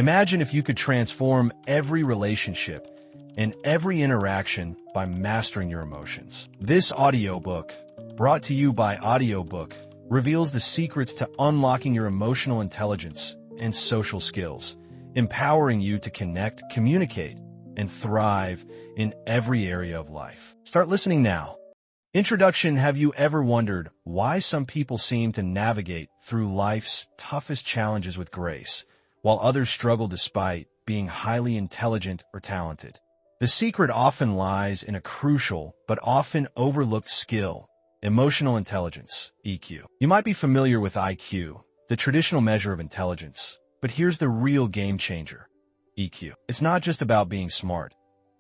Imagine if you could transform every relationship and every interaction by mastering your emotions. This audiobook, brought to you by Audiobook, reveals the secrets to unlocking your emotional intelligence and social skills, empowering you to connect, communicate, and thrive in every area of life. Start listening now. Introduction. Have you ever wondered why some people seem to navigate through life's toughest challenges with grace, while others struggle despite being highly intelligent or talented? The secret often lies in a crucial but often overlooked skill: emotional intelligence, EQ. You might be familiar with IQ, the traditional measure of intelligence, but here's the real game changer: EQ. It's not just about being smart.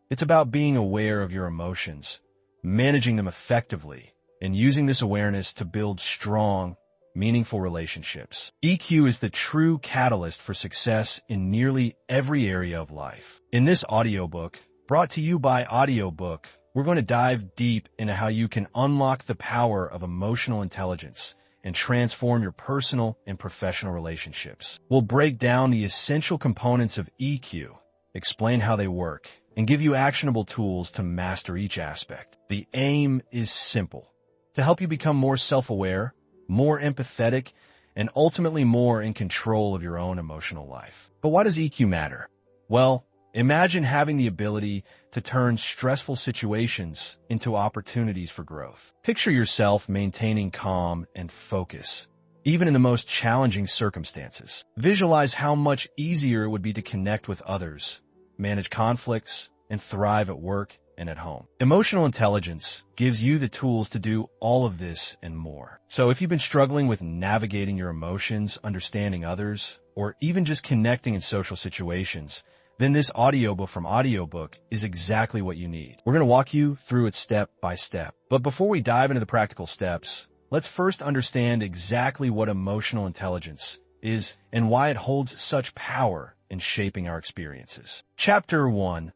It's about being aware of your emotions, managing them effectively, and using this awareness to build strong, meaningful relationships. EQ is the true catalyst for success in nearly every area of life. In this audiobook, brought to you by Audiobook, we're going to dive deep into how you can unlock the power of emotional intelligence and transform your personal and professional relationships. We'll break down the essential components of EQ, explain how they work, and give you actionable tools to master each aspect. The aim is simple: to help you become more self-aware, more empathetic, and ultimately more in control of your own emotional life. But why does EQ matter? Well, imagine having the ability to turn stressful situations into opportunities for growth. Picture yourself maintaining calm and focus, even in the most challenging circumstances. Visualize how much easier it would be to connect with others, manage conflicts, and thrive at work and at home. Emotional intelligence gives you the tools to do all of this and more. So if you've been struggling with navigating your emotions, understanding others, or even just connecting in social situations, then this audiobook from Audiobook is exactly what you need. We're going to walk you through it step by step. But before we dive into the practical steps, let's first understand exactly what emotional intelligence is and why it holds such power in shaping our experiences. Chapter 1.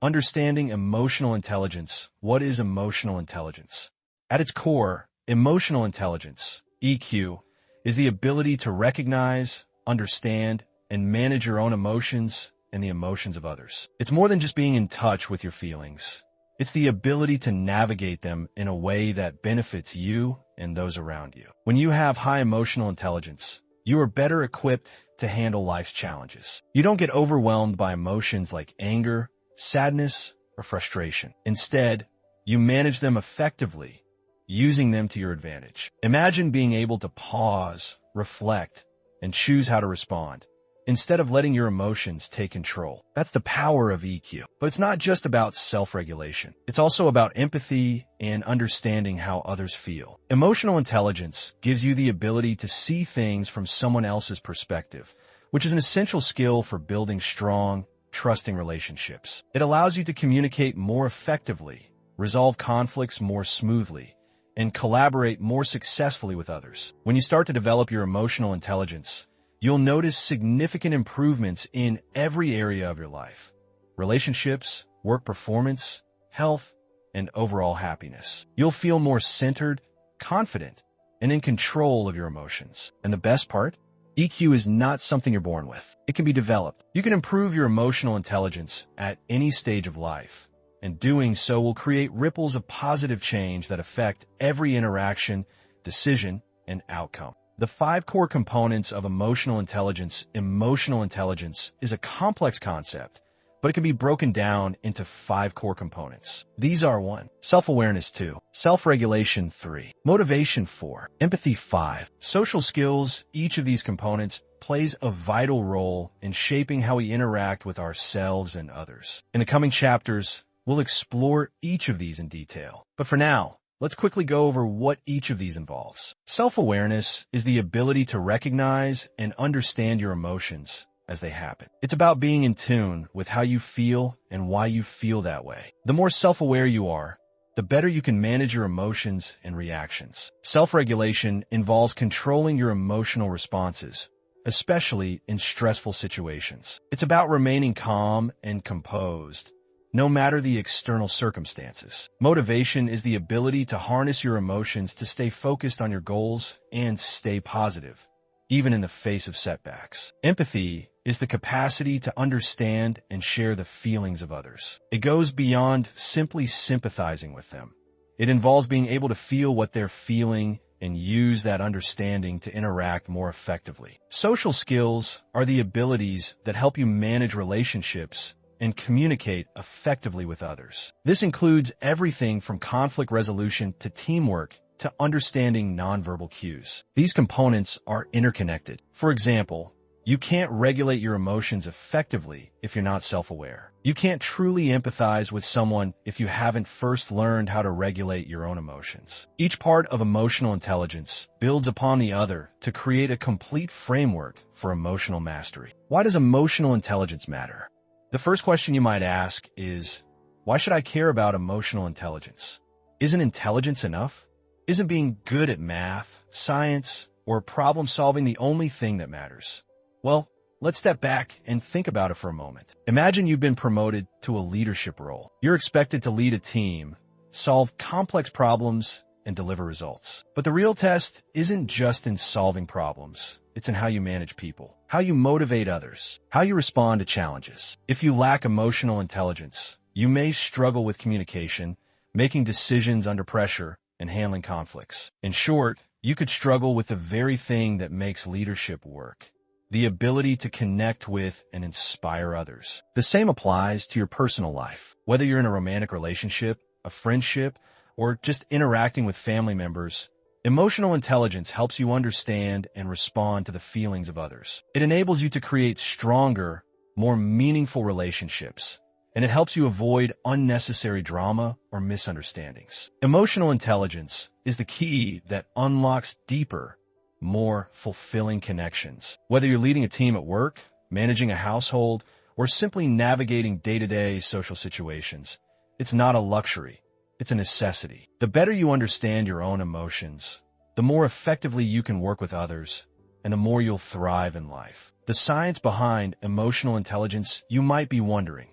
Understanding emotional intelligence. What is emotional intelligence? At its core, emotional intelligence, EQ, is the ability to recognize, understand, and manage your own emotions and the emotions of others. It's more than just being in touch with your feelings. It's the ability to navigate them in a way that benefits you and those around you. When you have high emotional intelligence, you are better equipped to handle life's challenges. You don't get overwhelmed by emotions like anger, sadness, or frustration. Instead, you manage them effectively, using them to your advantage. Imagine being able to pause, reflect, and choose how to respond, instead of letting your emotions take control. That's the power of EQ. But it's not just about self-regulation. It's also about empathy and understanding how others feel. Emotional intelligence gives you the ability to see things from someone else's perspective, which is an essential skill for building strong, trusting relationships. It allows you to communicate more effectively, resolve conflicts more smoothly, and collaborate more successfully with others. When you start to develop your emotional intelligence, you'll notice significant improvements in every area of your life: relationships, work performance, health, and overall happiness. You'll feel more centered, confident, and in control of your emotions. And the best part? EQ is not something you're born with. It can be developed. You can improve your emotional intelligence at any stage of life, and doing so will create ripples of positive change that affect every interaction, decision, and outcome. The 5 core components of emotional intelligence. Emotional intelligence is a complex concept, but it can be broken down into 5 core components. These are: 1. Self-awareness; 2. Self-regulation; 3. Motivation; 4. Empathy; 5. Social skills. Each of these components plays a vital role in shaping how we interact with ourselves and others. In the coming chapters, we'll explore each of these in detail. But for now, let's quickly go over what each of these involves. Self-awareness is the ability to recognize and understand your emotions as they happen. It's about being in tune with how you feel and why you feel that way. The more self-aware you are, the better you can manage your emotions and reactions. Self-regulation involves controlling your emotional responses, especially in stressful situations. It's about remaining calm and composed, no matter the external circumstances. Motivation is the ability to harness your emotions to stay focused on your goals and stay positive, even in the face of setbacks. Empathy is the capacity to understand and share the feelings of others. It goes beyond simply sympathizing with them. It involves being able to feel what they're feeling and use that understanding to interact more effectively. Social skills are the abilities that help you manage relationships and communicate effectively with others. This includes everything from conflict resolution to teamwork to understanding nonverbal cues. These components are interconnected. For example, you can't regulate your emotions effectively if you're not self-aware. You can't truly empathize with someone if you haven't first learned how to regulate your own emotions. Each part of emotional intelligence builds upon the other to create a complete framework for emotional mastery. Why does emotional intelligence matter? The first question you might ask is, why should I care about emotional intelligence? Isn't intelligence enough? Isn't being good at math, science, or problem solving the only thing that matters? Well, let's step back and think about it for a moment. Imagine you've been promoted to a leadership role. You're expected to lead a team, solve complex problems, and deliver results. But the real test isn't just in solving problems. It's in how you manage people, how you motivate others, how you respond to challenges. If you lack emotional intelligence, you may struggle with communication, making decisions under pressure, and handling conflicts. In short, you could struggle with the very thing that makes leadership work: the ability to connect with and inspire others. The same applies to your personal life. Whether you're in a romantic relationship, a friendship, or just interacting with family members, emotional intelligence helps you understand and respond to the feelings of others. It enables you to create stronger, more meaningful relationships, and it helps you avoid unnecessary drama or misunderstandings. Emotional intelligence is the key that unlocks deeper, more fulfilling connections. Whether you're leading a team at work, managing a household, or simply navigating day-to-day social situations, it's not a luxury. It's a necessity. The better you understand your own emotions, the more effectively you can work with others, and the more you'll thrive in life. The science behind emotional intelligence, you might be wondering,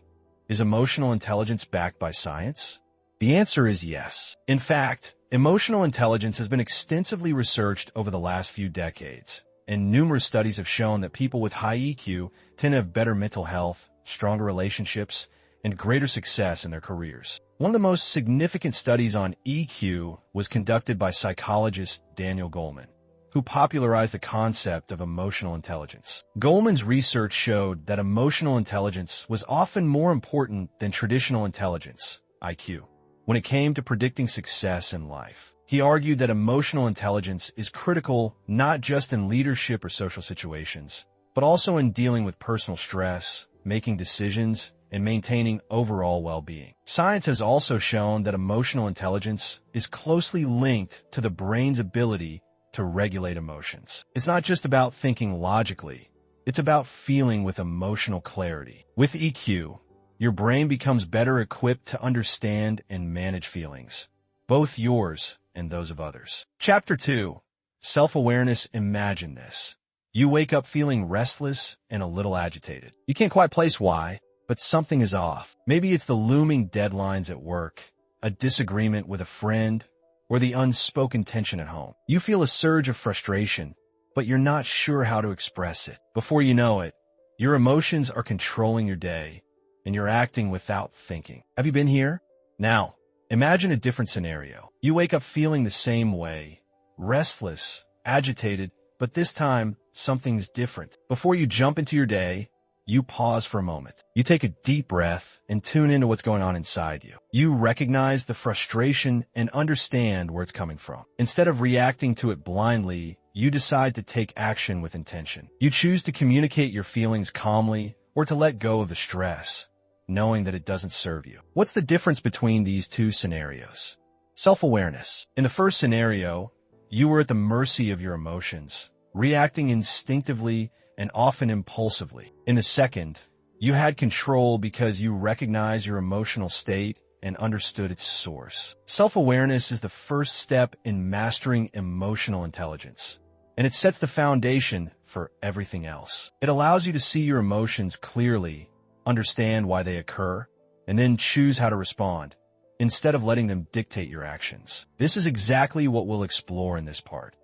is emotional intelligence backed by science? The answer is yes. In fact, emotional intelligence has been extensively researched over the last few decades, and numerous studies have shown that people with high EQ tend to have better mental health, stronger relationships, and greater success in their careers. One of the most significant studies on EQ was conducted by psychologist Daniel Goleman, who popularized the concept of emotional intelligence. Goleman's research showed that emotional intelligence was often more important than traditional intelligence, IQ, when it came to predicting success in life. He argued that emotional intelligence is critical not just in leadership or social situations, but also in dealing with personal stress, making decisions, and maintaining overall well-being. Science has also shown that emotional intelligence is closely linked to the brain's ability to regulate emotions. It's not just about thinking logically, it's about feeling with emotional clarity. With EQ, your brain becomes better equipped to understand and manage feelings, both yours and those of others. Chapter 2. Self-awareness. Imagine this. You wake up feeling restless and a little agitated. You can't quite place why, but something is off. Maybe it's the looming deadlines at work, a disagreement with a friend, or the unspoken tension at home. You feel a surge of frustration, but you're not sure how to express it. Before you know it, your emotions are controlling your day, and you're acting without thinking. Have you been here? Now, imagine a different scenario. You wake up feeling the same way, restless, agitated, but this time, something's different. Before you jump into your day, you pause for a moment. You take a deep breath and tune into what's going on inside you. You recognize the frustration and understand where it's coming from. Instead of reacting to it blindly, you decide to take action with intention. You choose to communicate your feelings calmly or to let go of the stress, knowing that it doesn't serve you. What's the difference between these two scenarios? Self-awareness. In the first scenario, you were at the mercy of your emotions, reacting instinctively and often impulsively. In the second, you had control because you recognized your emotional state and understood its source. Self-awareness is the first step in mastering emotional intelligence, and it sets the foundation for everything else. It allows you to see your emotions clearly, understand why they occur, and then choose how to respond, instead of letting them dictate your actions. This is exactly what we'll explore in this part: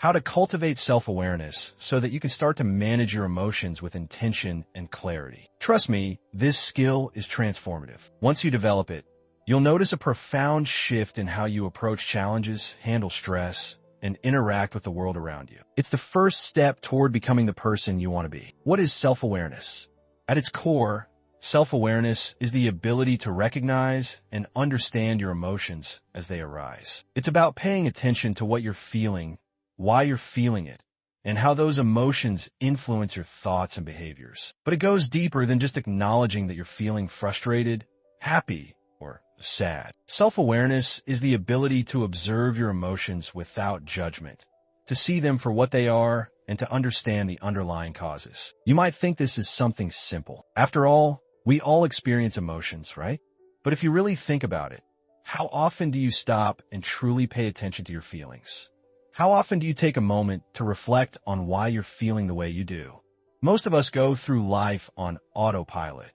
how to cultivate self-awareness so that you can start to manage your emotions with intention and clarity. Trust me, this skill is transformative. Once you develop it, you'll notice a profound shift in how you approach challenges, handle stress, and interact with the world around you. It's the first step toward becoming the person you want to be. What is self-awareness? At its core, self-awareness is the ability to recognize and understand your emotions as they arise. It's about paying attention to what you're feeling, why you're feeling it, and how those emotions influence your thoughts and behaviors. But it goes deeper than just acknowledging that you're feeling frustrated, happy, or sad. Self-awareness is the ability to observe your emotions without judgment, to see them for what they are, and to understand the underlying causes. You might think this is something simple. After all, we all experience emotions, right? But if you really think about it, how often do you stop and truly pay attention to your feelings? How often do you take a moment to reflect on why you're feeling the way you do? Most of us go through life on autopilot,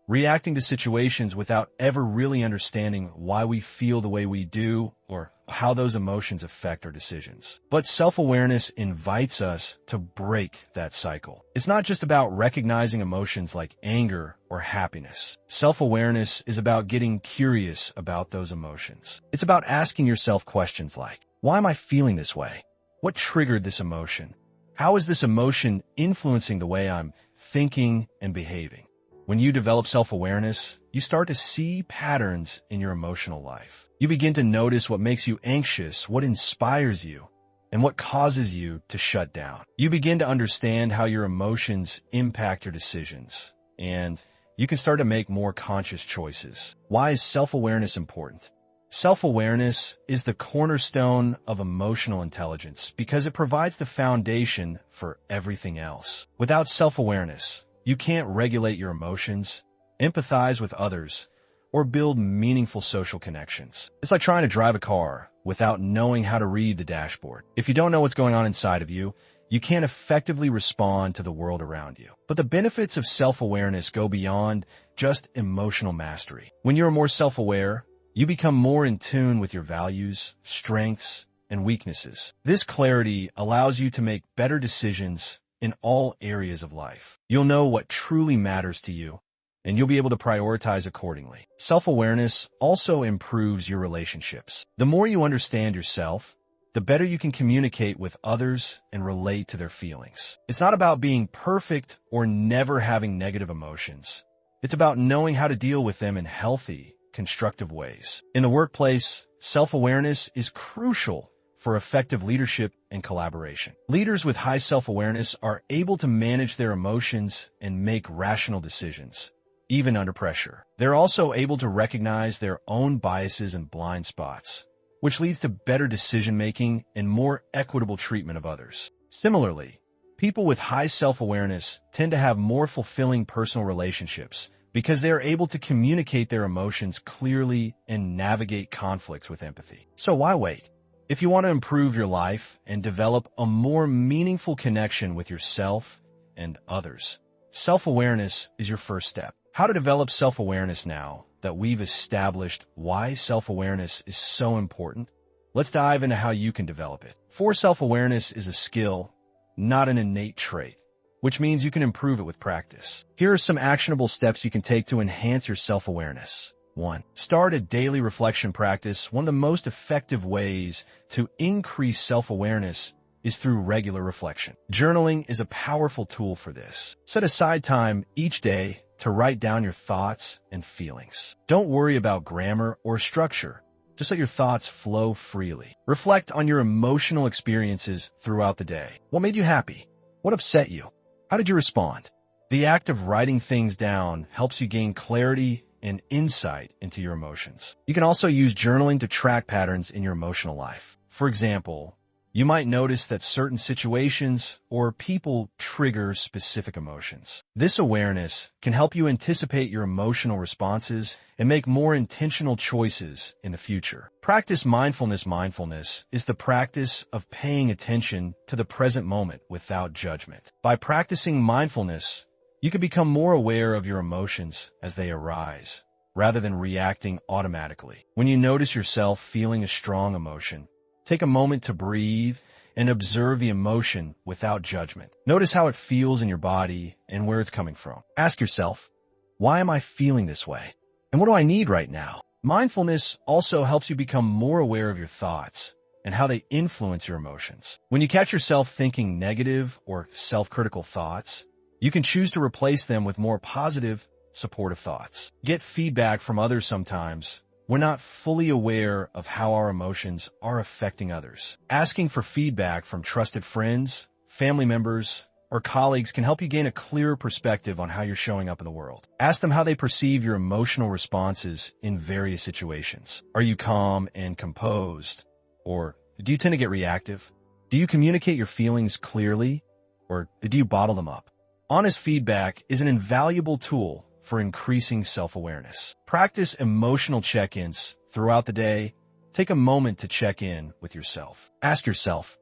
reacting to situations without ever really understanding why we feel the way we do or how those emotions affect our decisions. But self-awareness invites us to break that cycle. It's not just about recognizing emotions like anger or happiness. Self-awareness is about getting curious about those emotions. It's about asking yourself questions like, why am I feeling this way? What triggered this emotion? How is this emotion influencing the way I'm thinking and behaving? When you develop self-awareness, you start to see patterns in your emotional life. You begin to notice what makes you anxious, what inspires you, and what causes you to shut down. You begin to understand how your emotions impact your decisions, and you can start to make more conscious choices. Why is self-awareness important? Self-awareness is the cornerstone of emotional intelligence because it provides the foundation for everything else. Without self-awareness, you can't regulate your emotions, empathize with others, or build meaningful social connections. It's like trying to drive a car without knowing how to read the dashboard. If you don't know what's going on inside of you, you can't effectively respond to the world around you. But the benefits of self-awareness go beyond just emotional mastery. When you're more self-aware, you become more in tune with your values, strengths, and weaknesses. This clarity allows you to make better decisions in all areas of life. You'll know what truly matters to you, and you'll be able to prioritize accordingly. Self-awareness also improves your relationships. The more you understand yourself, the better you can communicate with others and relate to their feelings. It's not about being perfect or never having negative emotions. It's about knowing how to deal with them in healthy, constructive ways. In the workplace, self-awareness is crucial for effective leadership and collaboration. Leaders with high self-awareness are able to manage their emotions and make rational decisions, even under pressure. They're also able to recognize their own biases and blind spots, which leads to better decision-making and more equitable treatment of others. Similarly, people with high self-awareness tend to have more fulfilling personal relationships because they are able to communicate their emotions clearly and navigate conflicts with empathy. So why wait? If you want to improve your life and develop a more meaningful connection with yourself and others, self-awareness is your first step. How to develop self-awareness now that we've established why self-awareness is so important? Let's dive into how you can develop it. For self-awareness is a skill, not an innate trait, which means you can improve it with practice. Here are some actionable steps you can take to enhance your self-awareness. 1. Start a daily reflection practice. One of the most effective ways to increase self-awareness is through regular reflection. Journaling is a powerful tool for this. Set aside time each day to write down your thoughts and feelings. Don't worry about grammar or structure. Just let your thoughts flow freely. Reflect on your emotional experiences throughout the day. What made you happy? What upset you? How did you respond? The act of writing things down helps you gain clarity and insight into your emotions. You can also use journaling to track patterns in your emotional life. For example, you might notice that certain situations or people trigger specific emotions. This awareness can help you anticipate your emotional responses and make more intentional choices in the future. Practice mindfulness. Mindfulness is the practice of paying attention to the present moment without judgment. By practicing mindfulness, you can become more aware of your emotions as they arise, rather than reacting automatically. When you notice yourself feeling a strong emotion, take a moment to breathe and observe the emotion without judgment. Notice how it feels in your body and where it's coming from. Ask yourself, why am I feeling this way? And what do I need right now? Mindfulness also helps you become more aware of your thoughts and how they influence your emotions. When you catch yourself thinking negative or self-critical thoughts, you can choose to replace them with more positive, supportive thoughts. Get feedback from others sometimes. We're not fully aware of how our emotions are affecting others. Asking for feedback from trusted friends, family members, or colleagues can help you gain a clearer perspective on how you're showing up in the world. Ask them how they perceive your emotional responses in various situations. Are you calm and composed? Or do you tend to get reactive? Do you communicate your feelings clearly? Or do you bottle them up? Honest feedback is an invaluable tool for increasing self-awareness. Practice emotional check-ins throughout the day. Take a moment to check in with yourself. Ask yourself,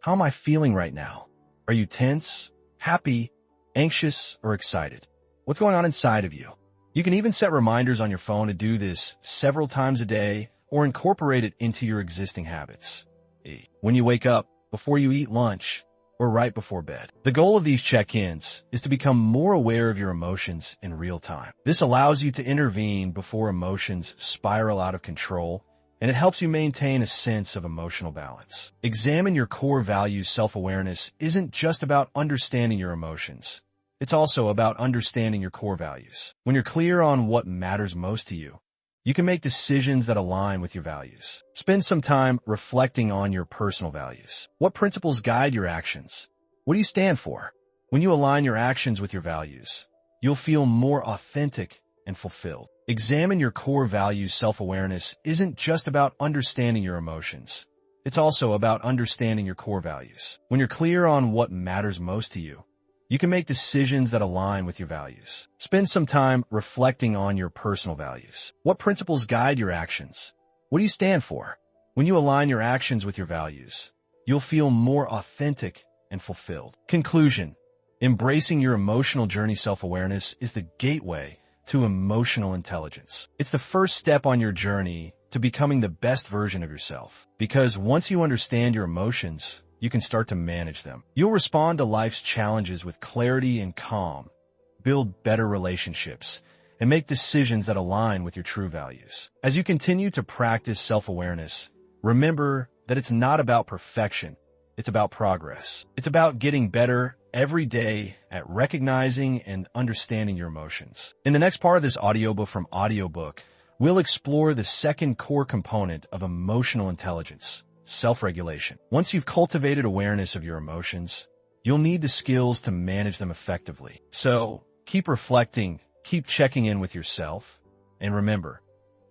how am I feeling right now? Are you tense, happy, anxious, or excited? What's going on inside of you? You can even set reminders on your phone to do this several times a day or incorporate it into your existing habits. When you wake up, before you eat lunch, or right before bed. The goal of these check-ins is to become more aware of your emotions in real time. This allows you to intervene before emotions spiral out of control, and it helps you maintain a sense of emotional balance. Examine your core values. Self-awareness isn't just about understanding your emotions. It's also about understanding your core values. When you're clear on what matters most to you, you can make decisions that align with your values. Spend some time reflecting on your personal values. What principles guide your actions? What do you stand for? When you align your actions with your values, you'll feel more authentic and fulfilled. Examine your core values. Self-awareness isn't just about understanding your emotions. It's also about understanding your core values. When you're clear on what matters most to you, you can make decisions that align with your values. Spend some time reflecting on your personal values. What principles guide your actions? What do you stand for? When you align your actions with your values, you'll feel more authentic and fulfilled. Conclusion: embracing your emotional journey. Self-awareness is the gateway to emotional intelligence. It's the first step on your journey to becoming the best version of yourself. Because once you understand your emotions, you can start to manage them. You'll respond to life's challenges with clarity and calm, build better relationships, and make decisions that align with your true values. As you continue to practice self-awareness, remember that it's not about perfection. It's about progress. It's about getting better every day at recognizing and understanding your emotions. In the next part of this audiobook from Audiobook, we'll explore the second core component of emotional intelligence: self-regulation. Once you've cultivated awareness of your emotions, you'll need the skills to manage them effectively. So, keep reflecting, keep checking in with yourself, and remember,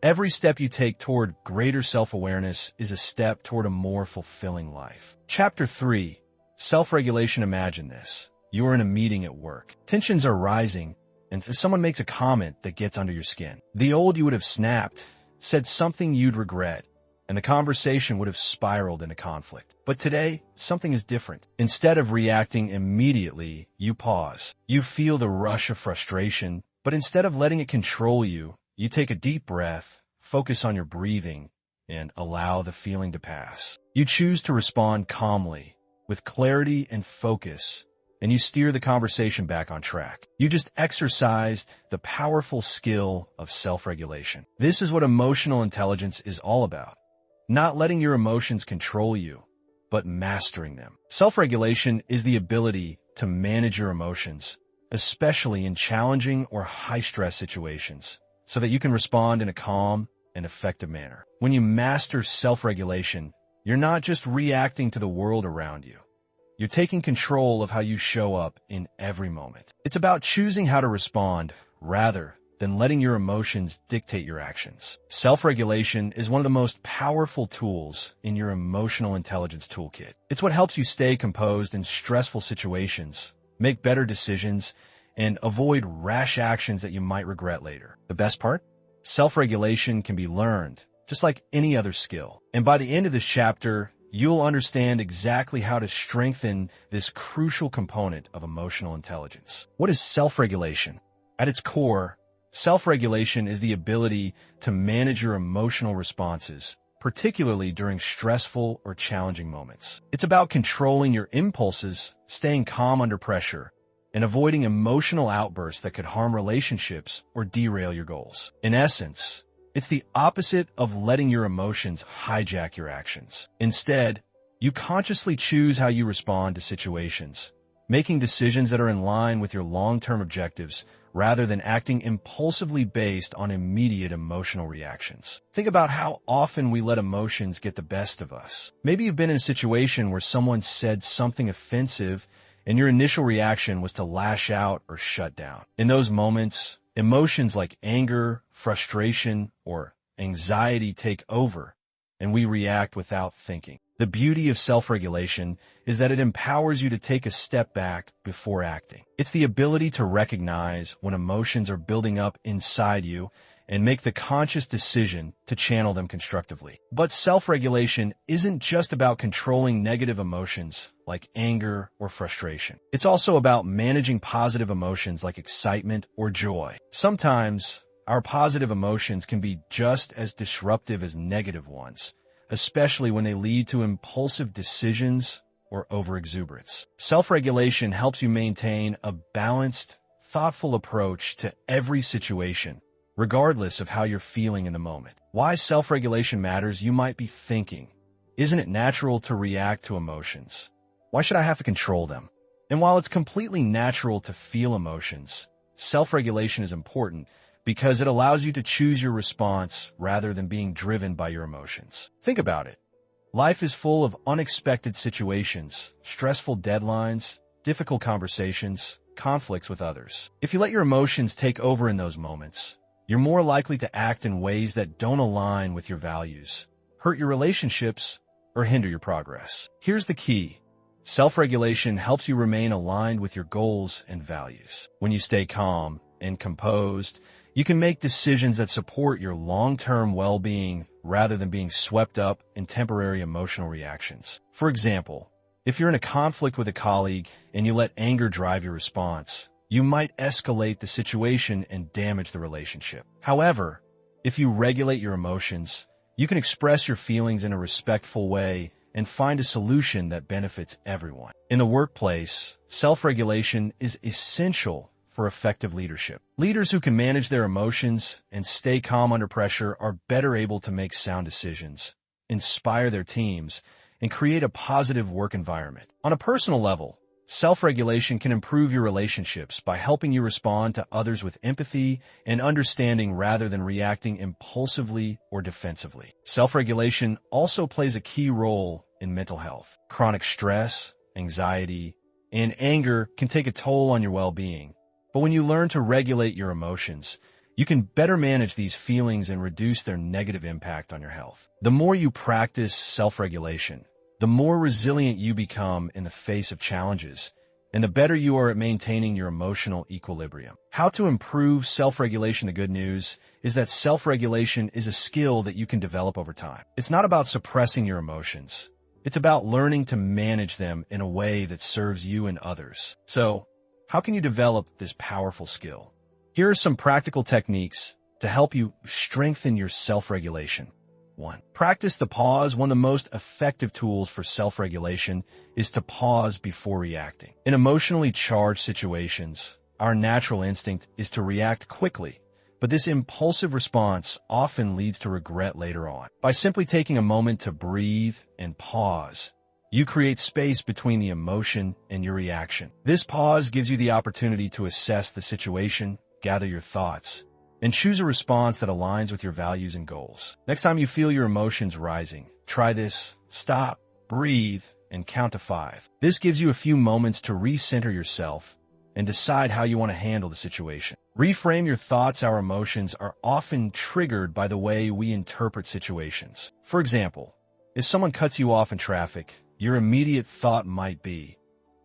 every step you take toward greater self-awareness is a step toward a more fulfilling life. Chapter 3. Self-regulation. Imagine this. You are in a meeting at work. Tensions are rising, and someone makes a comment that gets under your skin. The old you would have snapped, said something you'd regret, and the conversation would have spiraled into conflict. But today, something is different. Instead of reacting immediately, you pause. You feel the rush of frustration, but instead of letting it control you, you take a deep breath, focus on your breathing, and allow the feeling to pass. You choose to respond calmly, with clarity and focus, and you steer the conversation back on track. You just exercised the powerful skill of self-regulation. This is what emotional intelligence is all about. Not letting your emotions control you, but mastering them. Self-regulation is the ability to manage your emotions, especially in challenging or high-stress situations, so that you can respond in a calm and effective manner. When you master self-regulation, you're not just reacting to the world around you. You're taking control of how you show up in every moment. It's about choosing how to respond rather than letting your emotions dictate your actions. Self-regulation is one of the most powerful tools in your emotional intelligence toolkit. It's what helps you stay composed in stressful situations, make better decisions, and avoid rash actions that you might regret later. The best part? Self-regulation can be learned, just like any other skill. And by the end of this chapter, you'll understand exactly how to strengthen this crucial component of emotional intelligence. What is self-regulation? At its core, self-regulation is the ability to manage your emotional responses particularly during stressful or challenging moments. It's about controlling your impulses, staying calm under pressure, and avoiding emotional outbursts that could harm relationships or derail your goals. In essence, it's the opposite of letting your emotions hijack your actions. Instead, you consciously choose how you respond to situations, making decisions that are in line with your long-term objectives rather than acting impulsively based on immediate emotional reactions. Think about how often we let emotions get the best of us. Maybe you've been in a situation where someone said something offensive and your initial reaction was to lash out or shut down. In those moments, emotions like anger, frustration, or anxiety take over, and we react without thinking. The beauty of self-regulation is that it empowers you to take a step back before acting. It's the ability to recognize when emotions are building up inside you and make the conscious decision to channel them constructively. But self-regulation isn't just about controlling negative emotions like anger or frustration. It's also about managing positive emotions like excitement or joy. Sometimes, our positive emotions can be just as disruptive as negative ones, especially when they lead to impulsive decisions or overexuberance. Self-regulation helps you maintain a balanced, thoughtful approach to every situation, regardless of how you're feeling in the moment. Why self-regulation matters, you might be thinking. Isn't it natural to react to emotions? Why should I have to control them? And while it's completely natural to feel emotions, self-regulation is important because it allows you to choose your response rather than being driven by your emotions. Think about it. Life is full of unexpected situations, stressful deadlines, difficult conversations, conflicts with others. If you let your emotions take over in those moments, you're more likely to act in ways that don't align with your values, hurt your relationships, or hinder your progress. Here's the key. Self-regulation helps you remain aligned with your goals and values. When you stay calm and composed, you can make decisions that support your long-term well-being rather than being swept up in temporary emotional reactions. For example, if you're in a conflict with a colleague and you let anger drive your response, you might escalate the situation and damage the relationship. However, if you regulate your emotions, you can express your feelings in a respectful way and find a solution that benefits everyone. In the workplace, self-regulation is essential for effective leadership. Leaders who can manage their emotions and stay calm under pressure are better able to make sound decisions, inspire their teams, and create a positive work environment. On a personal level, self-regulation can improve your relationships by helping you respond to others with empathy and understanding rather than reacting impulsively or defensively. Self-regulation also plays a key role in mental health. Chronic stress, anxiety, and anger can take a toll on your well-being. But when you learn to regulate your emotions, you can better manage these feelings and reduce their negative impact on your health. The more you practice self-regulation, the more resilient you become in the face of challenges, and the better you are at maintaining your emotional equilibrium. How to improve self-regulation? The good news is that self-regulation is a skill that you can develop over time. It's not about suppressing your emotions. It's about learning to manage them in a way that serves you and others. So, how can you develop this powerful skill? Here are some practical techniques to help you strengthen your self-regulation. 1. Practice the pause. One of the most effective tools for self-regulation is to pause before reacting. In emotionally charged situations, our natural instinct is to react quickly, but this impulsive response often leads to regret later on. By simply taking a moment to breathe and pause, you create space between the emotion and your reaction. This pause gives you the opportunity to assess the situation, gather your thoughts, and choose a response that aligns with your values and goals. Next time you feel your emotions rising, try this. Stop, breathe, and count to 5. This gives you a few moments to recenter yourself and decide how you want to handle the situation. Reframe your thoughts. Our emotions are often triggered by the way we interpret situations. For example, if someone cuts you off in traffic, your immediate thought might be,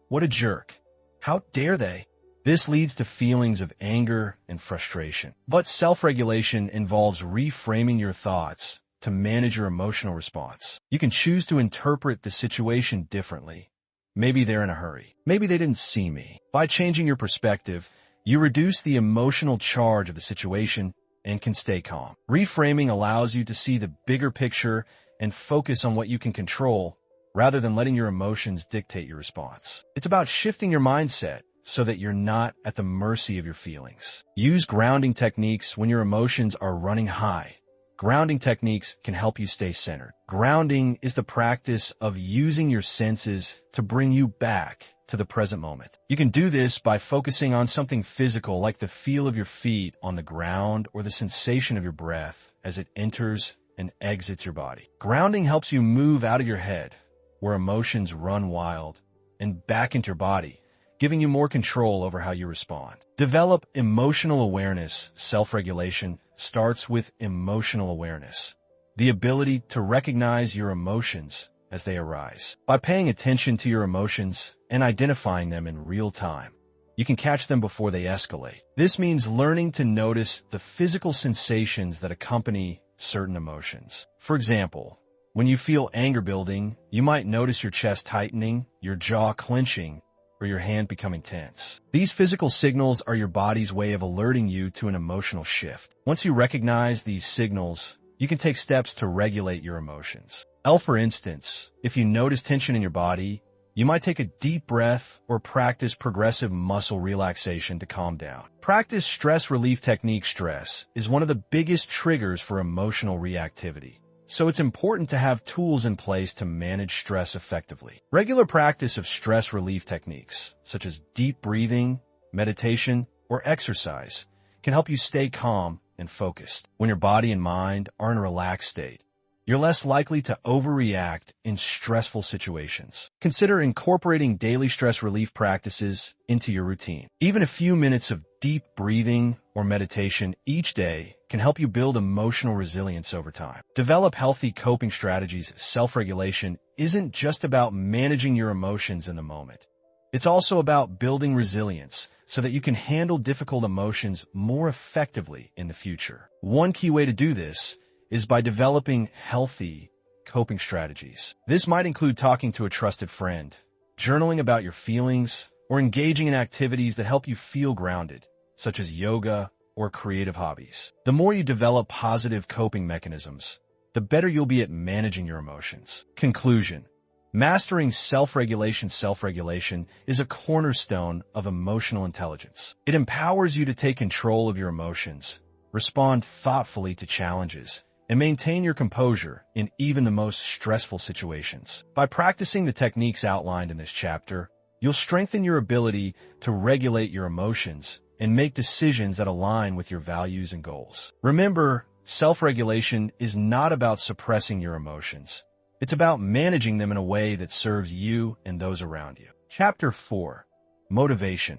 "What a jerk. How dare they?" This leads to feelings of anger and frustration. But self-regulation involves reframing your thoughts to manage your emotional response. You can choose to interpret the situation differently. Maybe they're in a hurry. Maybe they didn't see me. By changing your perspective, you reduce the emotional charge of the situation and can stay calm. Reframing allows you to see the bigger picture and focus on what you can control rather than letting your emotions dictate your response. It's about shifting your mindset so that you're not at the mercy of your feelings. Use grounding techniques when your emotions are running high. Grounding techniques can help you stay centered. Grounding is the practice of using your senses to bring you back to the present moment. You can do this by focusing on something physical like the feel of your feet on the ground or the sensation of your breath as it enters and exits your body. Grounding helps you move out of your head, where emotions run wild, and back into your body, giving you more control over how you respond. Develop emotional awareness. Self-regulation starts with emotional awareness, the ability to recognize your emotions as they arise. By paying attention to your emotions and identifying them in real time, you can catch them before they escalate. This means learning to notice the physical sensations that accompany certain emotions. For example, when you feel anger building, you might notice your chest tightening, your jaw clenching, or your hand becoming tense. These physical signals are your body's way of alerting you to an emotional shift. Once you recognize these signals, you can take steps to regulate your emotions. For instance, if you notice tension in your body, you might take a deep breath or practice progressive muscle relaxation to calm down. Practice stress relief technique. Stress is one of the biggest triggers for emotional reactivity, so it's important to have tools in place to manage stress effectively. Regular practice of stress relief techniques, such as deep breathing, meditation, or exercise, can help you stay calm and focused. When your body and mind are in a relaxed state, you're less likely to overreact in stressful situations. Consider incorporating daily stress relief practices into your routine. Even a few minutes of deep breathing or meditation each day can help you build emotional resilience over time. Develop healthy coping strategies. Self-regulation isn't just about managing your emotions in the moment. It's also about building resilience so that you can handle difficult emotions more effectively in the future. One key way to do this is by developing healthy coping strategies. This might include talking to a trusted friend, journaling about your feelings, or engaging in activities that help you feel grounded, such as yoga or creative hobbies. The more you develop positive coping mechanisms, the better you'll be at managing your emotions. Conclusion: mastering self-regulation. Self-regulation is a cornerstone of emotional intelligence. It empowers you to take control of your emotions, respond thoughtfully to challenges, and maintain your composure in even the most stressful situations. By practicing the techniques outlined in this chapter, you'll strengthen your ability to regulate your emotions and make decisions that align with your values and goals. Remember, self-regulation is not about suppressing your emotions. It's about managing them in a way that serves you and those around you. Chapter 4. Motivation.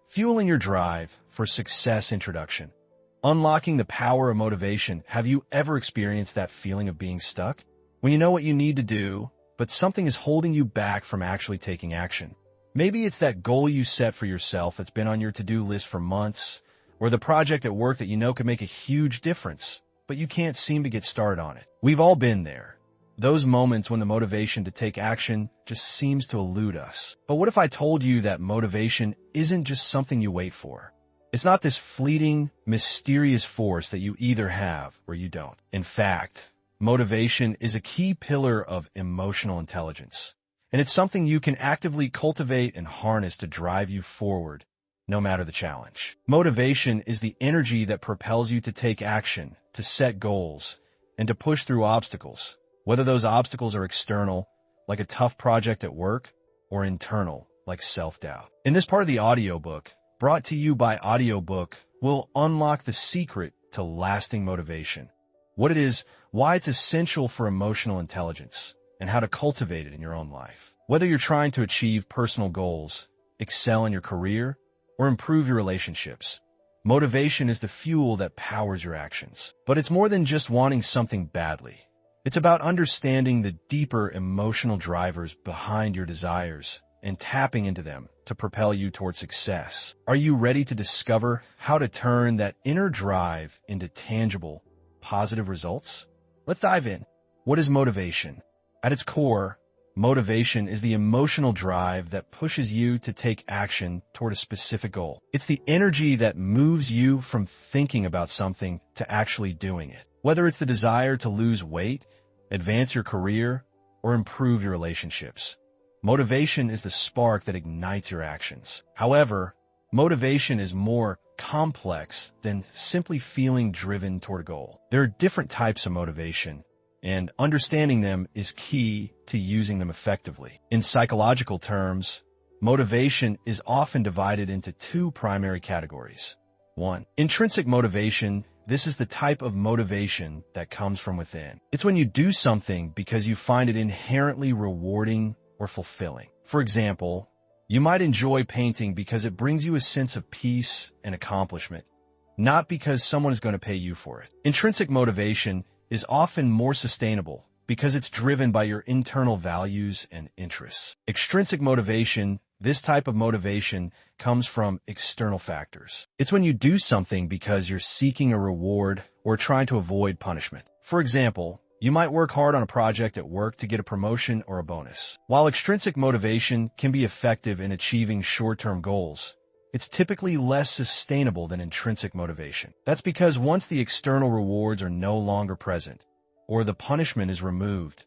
Fueling your drive for success. Introduction. Unlocking the power of motivation. Have you ever experienced that feeling of being stuck? When you know what you need to do, but something is holding you back from actually taking action. Maybe it's that goal you set for yourself that's been on your to-do list for months, or the project at work that you know could make a huge difference, but you can't seem to get started on it. We've all been there. Those moments when the motivation to take action just seems to elude us. But what if I told you that motivation isn't just something you wait for? It's not this fleeting, mysterious force that you either have or you don't. In fact, motivation is a key pillar of emotional intelligence, and it's something you can actively cultivate and harness to drive you forward, no matter the challenge. Motivation is the energy that propels you to take action, to set goals, and to push through obstacles, whether those obstacles are external, like a tough project at work, or internal, like self-doubt. In this part of the audiobook, brought to you by Audiobook, we'll unlock the secret to lasting motivation, what it is, why it's essential for emotional intelligence, and how to cultivate it in your own life. Whether you're trying to achieve personal goals, excel in your career, or improve your relationships, motivation is the fuel that powers your actions. But it's more than just wanting something badly. It's about understanding the deeper emotional drivers behind your desires and tapping into them to propel you toward success. Are you ready to discover how to turn that inner drive into tangible, positive results? Let's dive in. What is motivation? At its core, motivation is the emotional drive that pushes you to take action toward a specific goal. It's the energy that moves you from thinking about something to actually doing it. Whether it's the desire to lose weight, advance your career, or improve your relationships. Motivation is the spark that ignites your actions. However, motivation is more complex than simply feeling driven toward a goal. There are different types of motivation, and understanding them is key to using them effectively. In psychological terms, motivation is often divided into two primary categories. 1. Intrinsic motivation. This is the type of motivation that comes from within. It's when you do something because you find it inherently rewarding or fulfilling. For example, you might enjoy painting because it brings you a sense of peace and accomplishment, not because someone is going to pay you for it. Intrinsic motivation is often more sustainable because it's driven by your internal values and interests. Extrinsic motivation. This type of motivation comes from external factors. It's when you do something because you're seeking a reward or trying to avoid punishment. For example, you might work hard on a project at work to get a promotion or a bonus. While extrinsic motivation can be effective in achieving short-term goals, it's typically less sustainable than intrinsic motivation. That's because once the external rewards are no longer present, or the punishment is removed,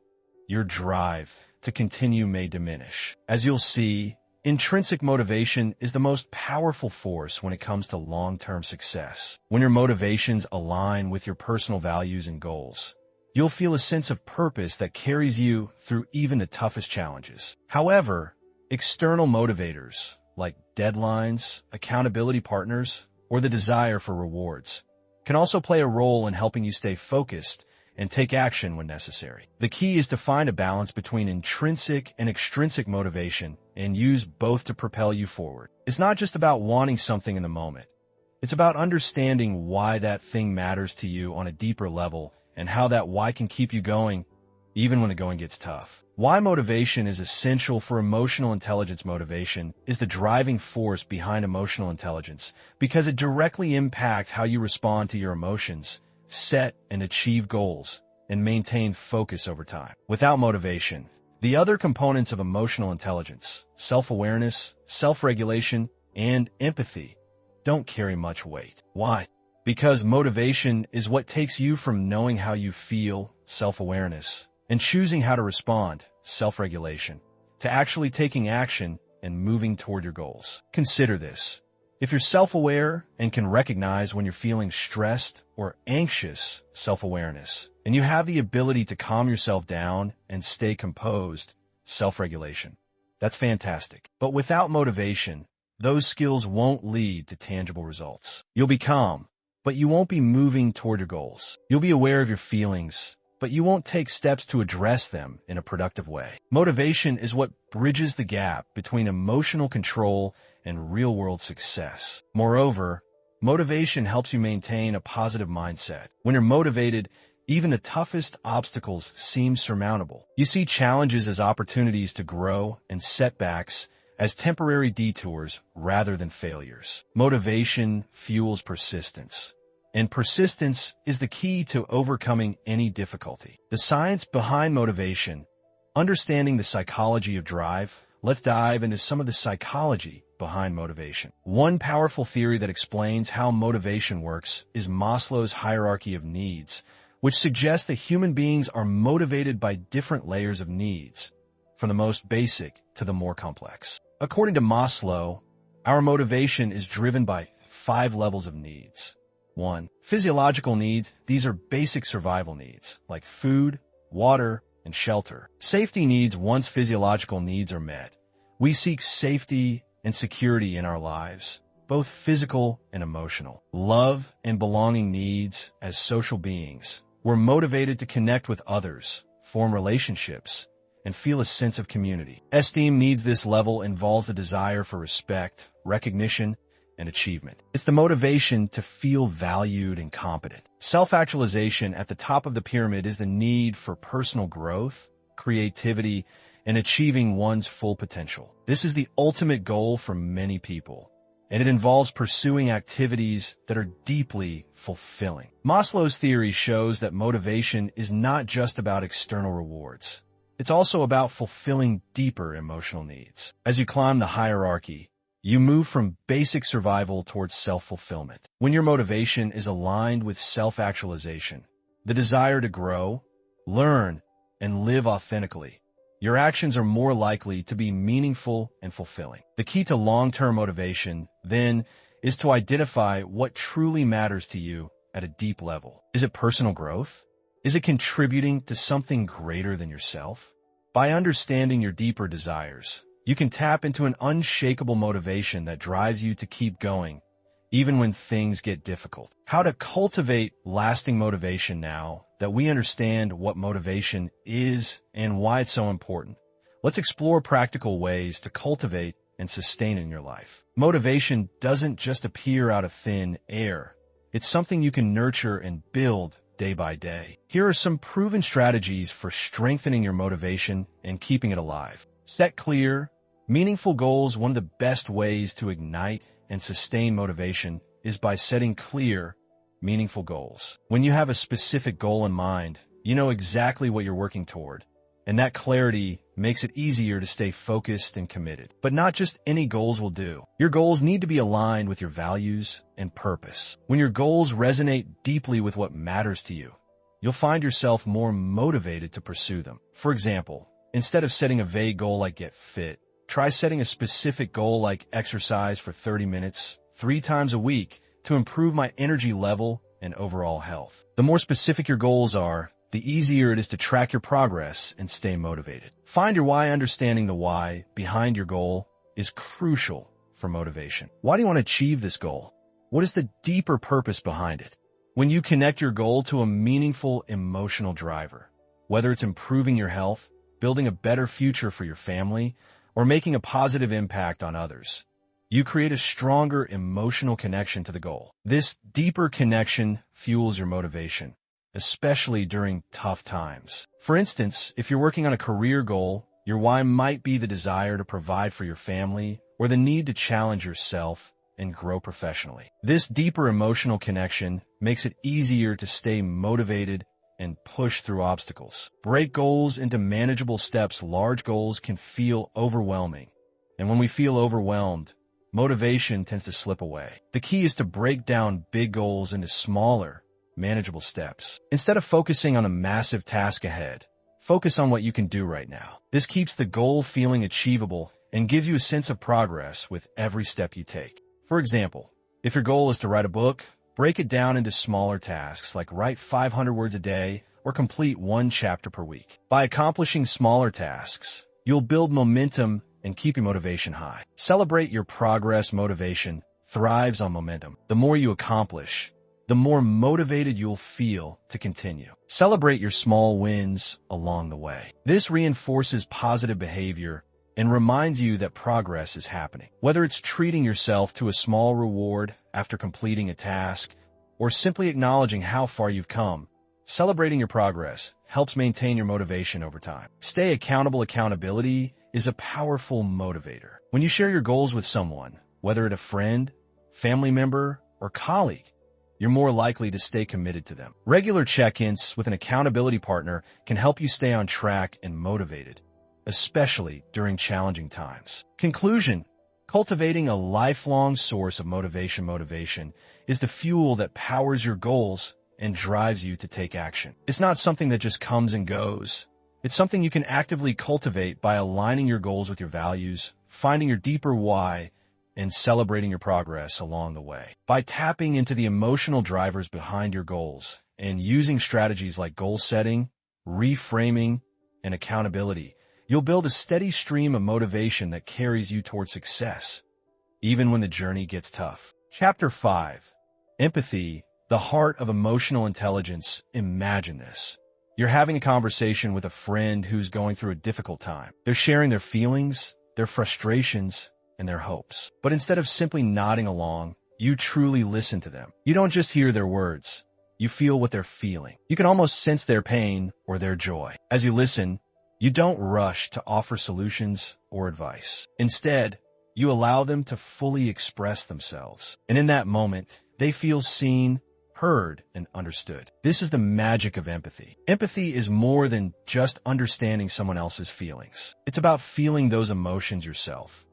your drive to continue may diminish. As you'll see, intrinsic motivation is the most powerful force when it comes to long-term success. When your motivations align with your personal values and goals, you'll feel a sense of purpose that carries you through even the toughest challenges. However, external motivators, like deadlines, accountability partners, or the desire for rewards, can also play a role in helping you stay focused and take action when necessary. The key is to find a balance between intrinsic and extrinsic motivation and use both to propel you forward. It's not just about wanting something in the moment. It's about understanding why that thing matters to you on a deeper level and how that why can keep you going even when the going gets tough. Why motivation is essential for emotional intelligence. Motivation is the driving force behind emotional intelligence because it directly impacts how you respond to your emotions, set and achieve goals, and maintain focus over time. Without motivation, the other components of emotional intelligence, self-awareness, self-regulation, and empathy, don't carry much weight. Why? Because motivation is what takes you from knowing how you feel, self-awareness, and choosing how to respond, self-regulation, to actually taking action and moving toward your goals. Consider this. If you're self-aware and can recognize when you're feeling stressed or anxious, self-awareness, and you have the ability to calm yourself down and stay composed, self-regulation, that's fantastic. But without motivation, those skills won't lead to tangible results. You'll be calm, but you won't be moving toward your goals. You'll be aware of your feelings, but you won't take steps to address them in a productive way. Motivation is what bridges the gap between emotional control and real-world success. Moreover, motivation helps you maintain a positive mindset. When you're motivated, even the toughest obstacles seem surmountable. You see challenges as opportunities to grow and setbacks as temporary detours rather than failures. Motivation fuels persistence, and persistence is the key to overcoming any difficulty. The science behind motivation, understanding the psychology of drive. Let's dive into some of the psychology behind motivation. One powerful theory that explains how motivation works is Maslow's hierarchy of needs, which suggests that human beings are motivated by different layers of needs, from the most basic to the more complex. According to Maslow, our motivation is driven by 5 levels of needs. 1. Physiological needs. These are basic survival needs, like food, water, and shelter. Safety needs. Once physiological needs are met, we seek safety and security in our lives, both physical and emotional. Love and belonging needs. As social beings, we're motivated to connect with others, form relationships, and feel a sense of community. Esteem needs. This level involves the desire for respect, recognition, and achievement. It's the motivation to feel valued and competent. Self-actualization. At the top of the pyramid is the need for personal growth, creativity, and achieving one's full potential. This is the ultimate goal for many people, and it involves pursuing activities that are deeply fulfilling. Maslow's theory shows that motivation is not just about external rewards. It's also about fulfilling deeper emotional needs. As you climb the hierarchy, you move from basic survival towards self-fulfillment. When your motivation is aligned with self-actualization, the desire to grow, learn, and live authentically, your actions are more likely to be meaningful and fulfilling. The key to long-term motivation, then, is to identify what truly matters to you at a deep level. Is it personal growth? Is it contributing to something greater than yourself? By understanding your deeper desires, you can tap into an unshakable motivation that drives you to keep going, even when things get difficult. How to cultivate lasting motivation now that we understand what motivation is and why it's so important. Let's explore practical ways to cultivate and sustain in your life. Motivation doesn't just appear out of thin air. It's something you can nurture and build day by day. Here are some proven strategies for strengthening your motivation and keeping it alive. Set clear, meaningful goals. One of the best ways to ignite and sustain motivation is by setting clear, meaningful goals. When you have a specific goal in mind, you know exactly what you're working toward, and that clarity makes it easier to stay focused and committed. But not just any goals will do. Your goals need to be aligned with your values and purpose. When your goals resonate deeply with what matters to you, you'll find yourself more motivated to pursue them. For example, instead of setting a vague goal like get fit, try setting a specific goal like exercise for 30 minutes, 3 times a week to improve my energy level and overall health. The more specific your goals are, the easier it is to track your progress and stay motivated. Find your why. Understanding the why behind your goal is crucial for motivation. Why do you want to achieve this goal? What is the deeper purpose behind it? When you connect your goal to a meaningful emotional driver, whether it's improving your health, building a better future for your family, or making a positive impact on others, you create a stronger emotional connection to the goal. This deeper connection fuels your motivation, especially during tough times. For instance, if you're working on a career goal, your why might be the desire to provide for your family or the need to challenge yourself and grow professionally. This deeper emotional connection makes it easier to stay motivated and push through obstacles. Break goals into manageable steps. Large goals can feel overwhelming, and when we feel overwhelmed, motivation tends to slip away. The key is to break down big goals into smaller, manageable steps. Instead of focusing on a massive task ahead, focus on what you can do right now. This keeps the goal feeling achievable and gives you a sense of progress with every step you take. For example, if your goal is to write a book, break it down into smaller tasks like write 500 words a day or complete 1 chapter per week. By accomplishing smaller tasks, you'll build momentum and keep your motivation high. Celebrate your progress. Motivation thrives on momentum. The more you accomplish, the more motivated you'll feel to continue. Celebrate your small wins along the way. This reinforces positive behavior and reminds you that progress is happening. Whether it's treating yourself to a small reward after completing a task or simply acknowledging how far you've come, celebrating your progress helps maintain your motivation over time. Stay accountable. Accountability is a powerful motivator. When you share your goals with someone, whether it's a friend, family member, or colleague, you're more likely to stay committed to them. Regular check-ins with an accountability partner can help you stay on track and motivated, especially during challenging times. Conclusion: cultivating a lifelong source of motivation. Motivation is the fuel that powers your goals and drives you to take action. It's not something that just comes and goes. It's something you can actively cultivate by aligning your goals with your values, finding your deeper why, and celebrating your progress along the way. By tapping into the emotional drivers behind your goals and using strategies like goal setting, reframing, and accountability, you'll build a steady stream of motivation that carries you toward success, even when the journey gets tough. Chapter 5. Empathy, the heart of emotional intelligence. Imagine this. You're having a conversation with a friend who's going through a difficult time. They're sharing their feelings, their frustrations, and their hopes. But instead of simply nodding along, you truly listen to them. You don't just hear their words. You feel what they're feeling. You can almost sense their pain or their joy. As you listen, you don't rush to offer solutions or advice. Instead, you allow them to fully express themselves. And in that moment, they feel seen, heard, and understood. This is the magic of empathy. Empathy is more than just understanding someone else's feelings. It's about feeling those emotions yourself,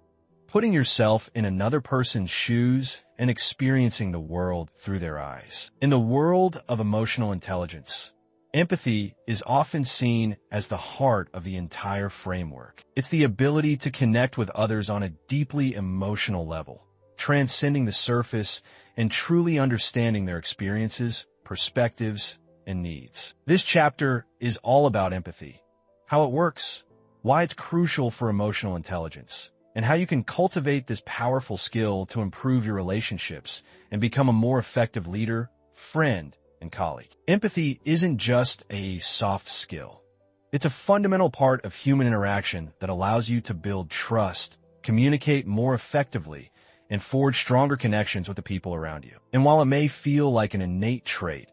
putting yourself in another person's shoes and experiencing the world through their eyes. In the world of emotional intelligence, Empathy is often seen as the heart of the entire framework. It's the ability to connect with others on a deeply emotional level, transcending the surface and truly understanding their experiences, perspectives, and needs. This chapter is all about empathy, how it works, why it's crucial for emotional intelligence, and how you can cultivate this powerful skill to improve your relationships and become a more effective leader, friend, and colleague. Empathy isn't just a soft skill. It's a fundamental part of human interaction that allows you to build trust, communicate more effectively, and forge stronger connections with the people around you. And while it may feel like an innate trait,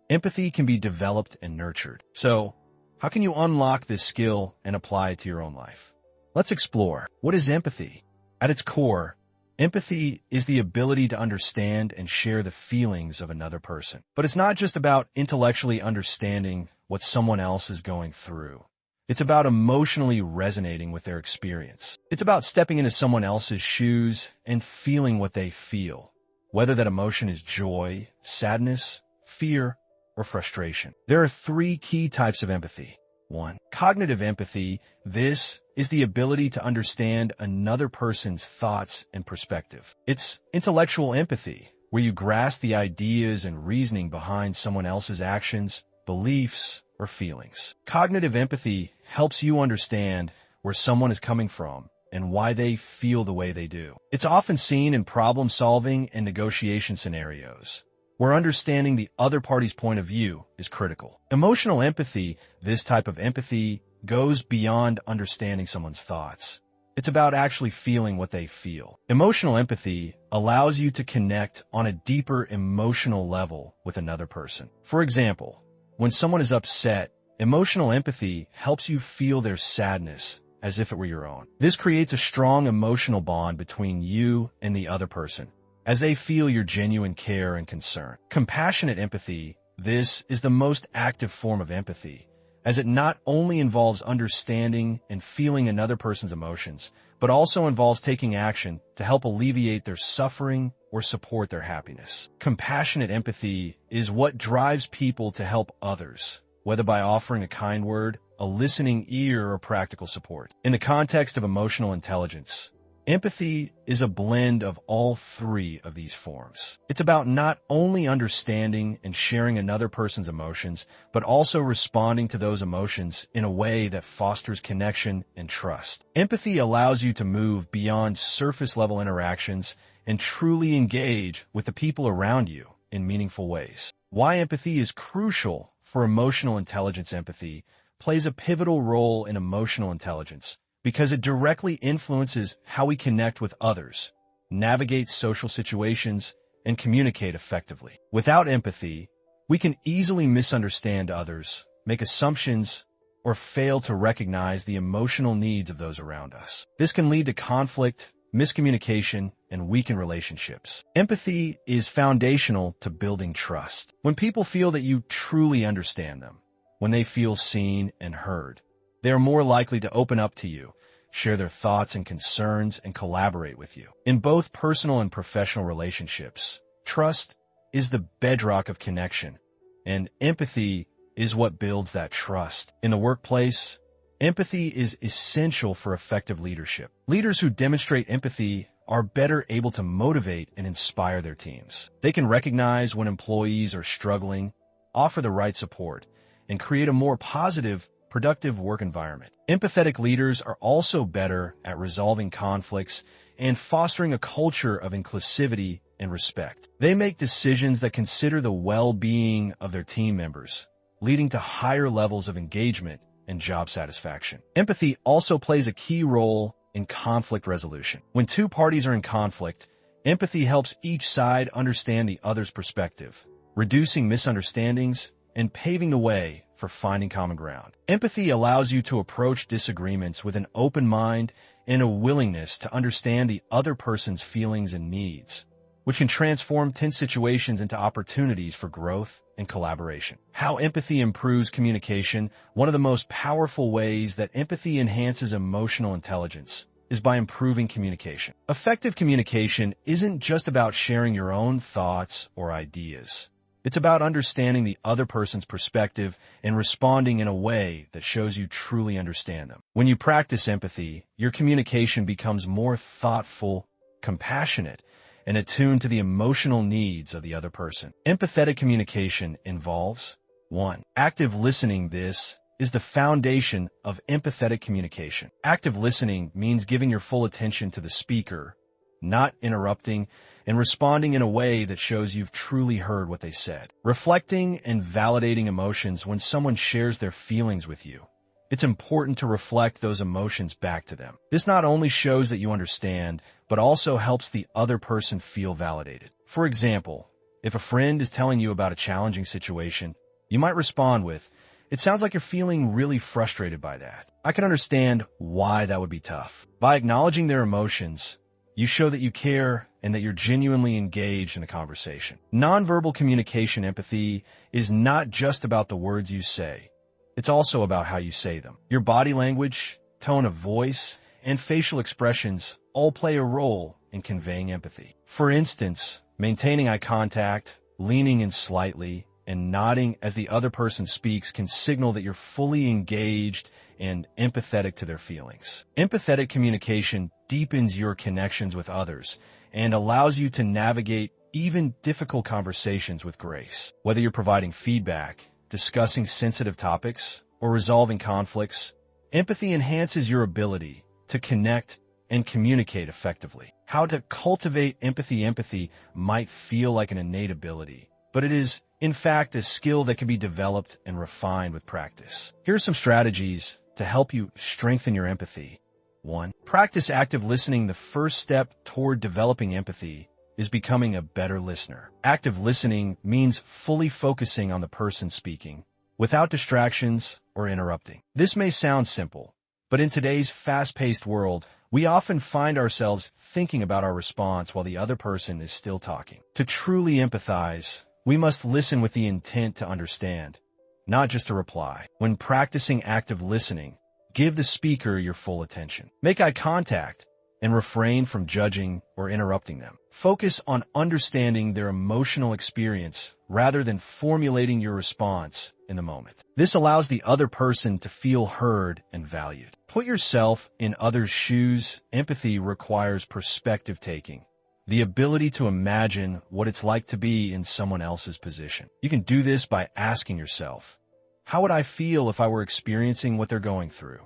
empathy can be developed and nurtured. So, how can you unlock this skill and apply it to your own life? Let's explore. What is empathy? At its core, empathy is the ability to understand and share the feelings of another person. But it's not just about intellectually understanding what someone else is going through. It's about emotionally resonating with their experience. It's about stepping into someone else's shoes and feeling what they feel, whether that emotion is joy, sadness, fear, or frustration. There are 3 key types of empathy. 1. Cognitive empathy. This is the ability to understand another person's thoughts and perspective. It's intellectual empathy, where you grasp the ideas and reasoning behind someone else's actions, beliefs, or feelings. Cognitive empathy helps you understand where someone is coming from and why they feel the way they do. It's often seen in problem-solving and negotiation scenarios, where understanding the other party's point of view is critical. Emotional empathy. This type of empathy goes beyond understanding someone's thoughts. It's about actually feeling what they feel. Emotional empathy allows you to connect on a deeper emotional level with another person. For example, when someone is upset, emotional empathy helps you feel their sadness as if it were your own. This creates a strong emotional bond between you and the other person, as they feel your genuine care and concern. Compassionate empathy. This is the most active form of empathy, as it not only involves understanding and feeling another person's emotions, but also involves taking action to help alleviate their suffering or support their happiness. Compassionate empathy is what drives people to help others, whether by offering a kind word, a listening ear, or practical support. In the context of emotional intelligence, empathy is a blend of all 3 of these forms. It's about not only understanding and sharing another person's emotions, but also responding to those emotions in a way that fosters connection and trust. Empathy allows you to move beyond surface-level interactions and truly engage with the people around you in meaningful ways. Why empathy is crucial for emotional intelligence. Empathy plays a pivotal role in emotional intelligence because it directly influences how we connect with others, navigate social situations, and communicate effectively. Without empathy, we can easily misunderstand others, make assumptions, or fail to recognize the emotional needs of those around us. This can lead to conflict, miscommunication, and weaken relationships. Empathy is foundational to building trust. When people feel that you truly understand them, when they feel seen and heard, they are more likely to open up to you, share their thoughts and concerns, and collaborate with you. In both personal and professional relationships, trust is the bedrock of connection, and empathy is what builds that trust. In the workplace, empathy is essential for effective leadership. Leaders who demonstrate empathy are better able to motivate and inspire their teams. They can recognize when employees are struggling, offer the right support, and create a more positive, productive work environment. Empathetic leaders are also better at resolving conflicts and fostering a culture of inclusivity and respect. They make decisions that consider the well-being of their team members, leading to higher levels of engagement and job satisfaction. Empathy also plays a key role in conflict resolution. When 2 parties are in conflict, empathy helps each side understand the other's perspective, reducing misunderstandings and paving the way for finding common ground. Empathy allows you to approach disagreements with an open mind and a willingness to understand the other person's feelings and needs, which can transform tense situations into opportunities for growth and collaboration. How empathy improves communication. One of the most powerful ways that empathy enhances emotional intelligence is by improving communication. Effective communication isn't just about sharing your own thoughts or ideas. It's about understanding the other person's perspective and responding in a way that shows you truly understand them. When you practice empathy, your communication becomes more thoughtful, compassionate, and attuned to the emotional needs of the other person. Empathetic communication involves 1. Active listening. This is the foundation of empathetic communication. Active listening means giving your full attention to the speaker, not interrupting, and responding in a way that shows you've truly heard what they said. Reflecting and validating emotions. When someone shares their feelings with you, it's important to reflect those emotions back to them. This not only shows that you understand, but also helps the other person feel validated. For example, if a friend is telling you about a challenging situation, you might respond with, "It sounds like you're feeling really frustrated by that. I can understand why that would be tough." By acknowledging their emotions, you show that you care and that you're genuinely engaged in the conversation. Nonverbal communication. Empathy is not just about the words you say. It's also about how you say them. Your body language, tone of voice, and facial expressions all play a role in conveying empathy. For instance, maintaining eye contact, leaning in slightly, and nodding as the other person speaks can signal that you're fully engaged and empathetic to their feelings. Empathetic communication deepens your connections with others and allows you to navigate even difficult conversations with grace. Whether you're providing feedback, discussing sensitive topics, or resolving conflicts, empathy enhances your ability to connect and communicate effectively. How to cultivate empathy. Empathy might feel like an innate ability, but it is, in fact, a skill that can be developed and refined with practice. Here are some strategies to help you strengthen your empathy. 1. Practice active listening. The first step toward developing empathy is becoming a better listener. Active listening means fully focusing on the person speaking, without distractions or interrupting. This may sound simple, but in today's fast-paced world, we often find ourselves thinking about our response while the other person is still talking. To truly empathize, we must listen with the intent to understand, not just to reply. When practicing active listening, give the speaker your full attention. Make eye contact and refrain from judging or interrupting them. Focus on understanding their emotional experience rather than formulating your response in the moment. This allows the other person to feel heard and valued. Put yourself in others' shoes. Empathy requires perspective taking, the ability to imagine what it's like to be in someone else's position. You can do this by asking yourself, how would I feel if I were experiencing what they're going through?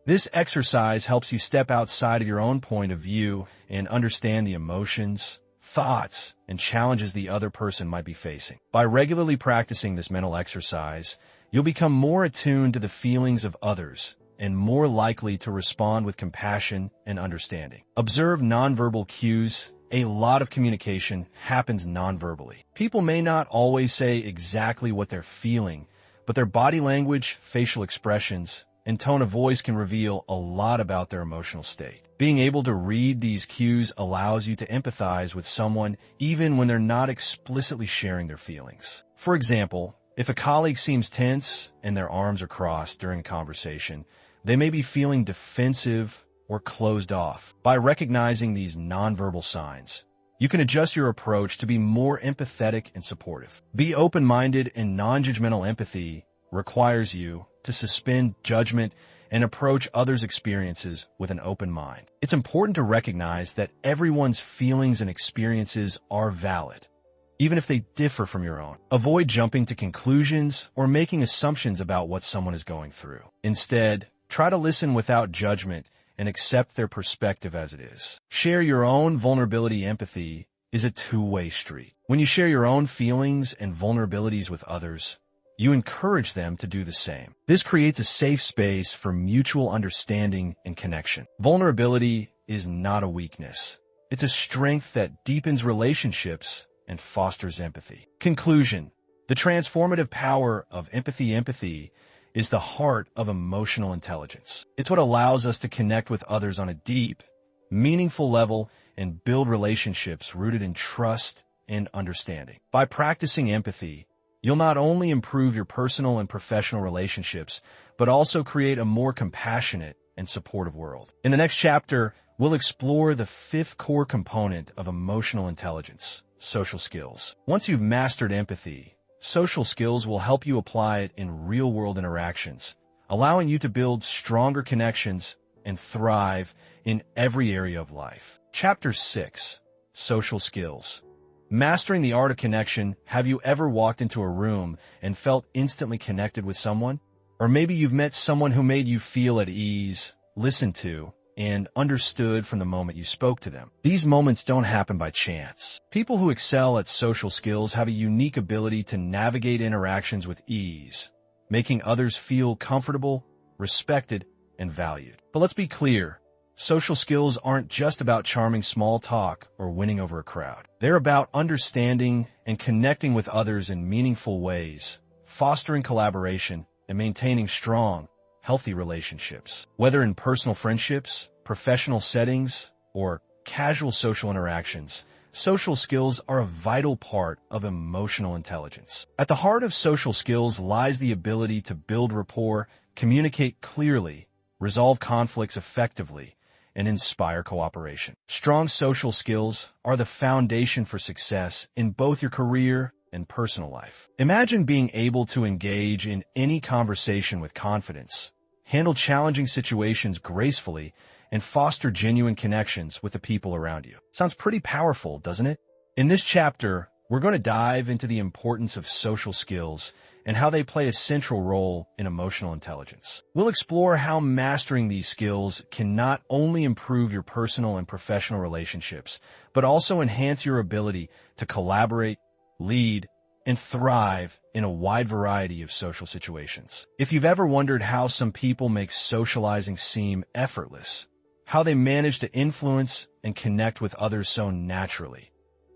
This exercise helps you step outside of your own point of view and understand the emotions, thoughts, and challenges the other person might be facing. By regularly practicing this mental exercise, you'll become more attuned to the feelings of others and more likely to respond with compassion and understanding. Observe nonverbal cues. A lot of communication happens nonverbally. People may not always say exactly what they're feeling, but their body language, facial expressions, and tone of voice can reveal a lot about their emotional state. Being able to read these cues allows you to empathize with someone even when they're not explicitly sharing their feelings. For example, if a colleague seems tense and their arms are crossed during a conversation, they may be feeling defensive or closed off. By recognizing these nonverbal signs, you can adjust your approach to be more empathetic and supportive. Be open-minded, and non-judgmental empathy requires you to suspend judgment and approach others' experiences with an open mind. It's important to recognize that everyone's feelings and experiences are valid, even if they differ from your own. Avoid jumping to conclusions or making assumptions about what someone is going through. Instead, try to listen without judgment and accept their perspective as it is. Share your own vulnerability. Empathy is a two-way street. When you share your own feelings and vulnerabilities with others, you encourage them to do the same. This creates a safe space for mutual understanding and connection. Vulnerability is not a weakness. It's a strength that deepens relationships and fosters empathy. Conclusion: the transformative power of empathy. Empathy is the heart of emotional intelligence. It's what allows us to connect with others on a deep, meaningful level and build relationships rooted in trust and understanding. By practicing empathy, you'll not only improve your personal and professional relationships, but also create a more compassionate and supportive world. In the next chapter, we'll explore the fifth core component of emotional intelligence: social skills. Once you've mastered empathy, social skills will help you apply it in real-world interactions, allowing you to build stronger connections and thrive in every area of life. Chapter 6. Social Skills. Mastering the art of connection. Have you ever walked into a room and felt instantly connected with someone? Or maybe you've met someone who made you feel at ease, listened to, and understood from the moment you spoke to them. These moments don't happen by chance. People who excel at social skills have a unique ability to navigate interactions with ease, making others feel comfortable, respected, and valued. But let's be clear, social skills aren't just about charming small talk or winning over a crowd. They're about understanding and connecting with others in meaningful ways, fostering collaboration, and maintaining strong, healthy relationships. Whether in personal friendships, professional settings, or casual social interactions, social skills are a vital part of emotional intelligence. At the heart of social skills lies the ability to build rapport, communicate clearly, resolve conflicts effectively, and inspire cooperation. Strong social skills are the foundation for success in both your career and personal life. Imagine being able to engage in any conversation with confidence, handle challenging situations gracefully, and foster genuine connections with the people around you. Sounds pretty powerful, doesn't it? In this chapter, we're going to dive into the importance of social skills and how they play a central role in emotional intelligence. We'll explore how mastering these skills can not only improve your personal and professional relationships, but also enhance your ability to collaborate, lead, and thrive in a wide variety of social situations. If you've ever wondered how some people make socializing seem effortless, how they manage to influence and connect with others so naturally,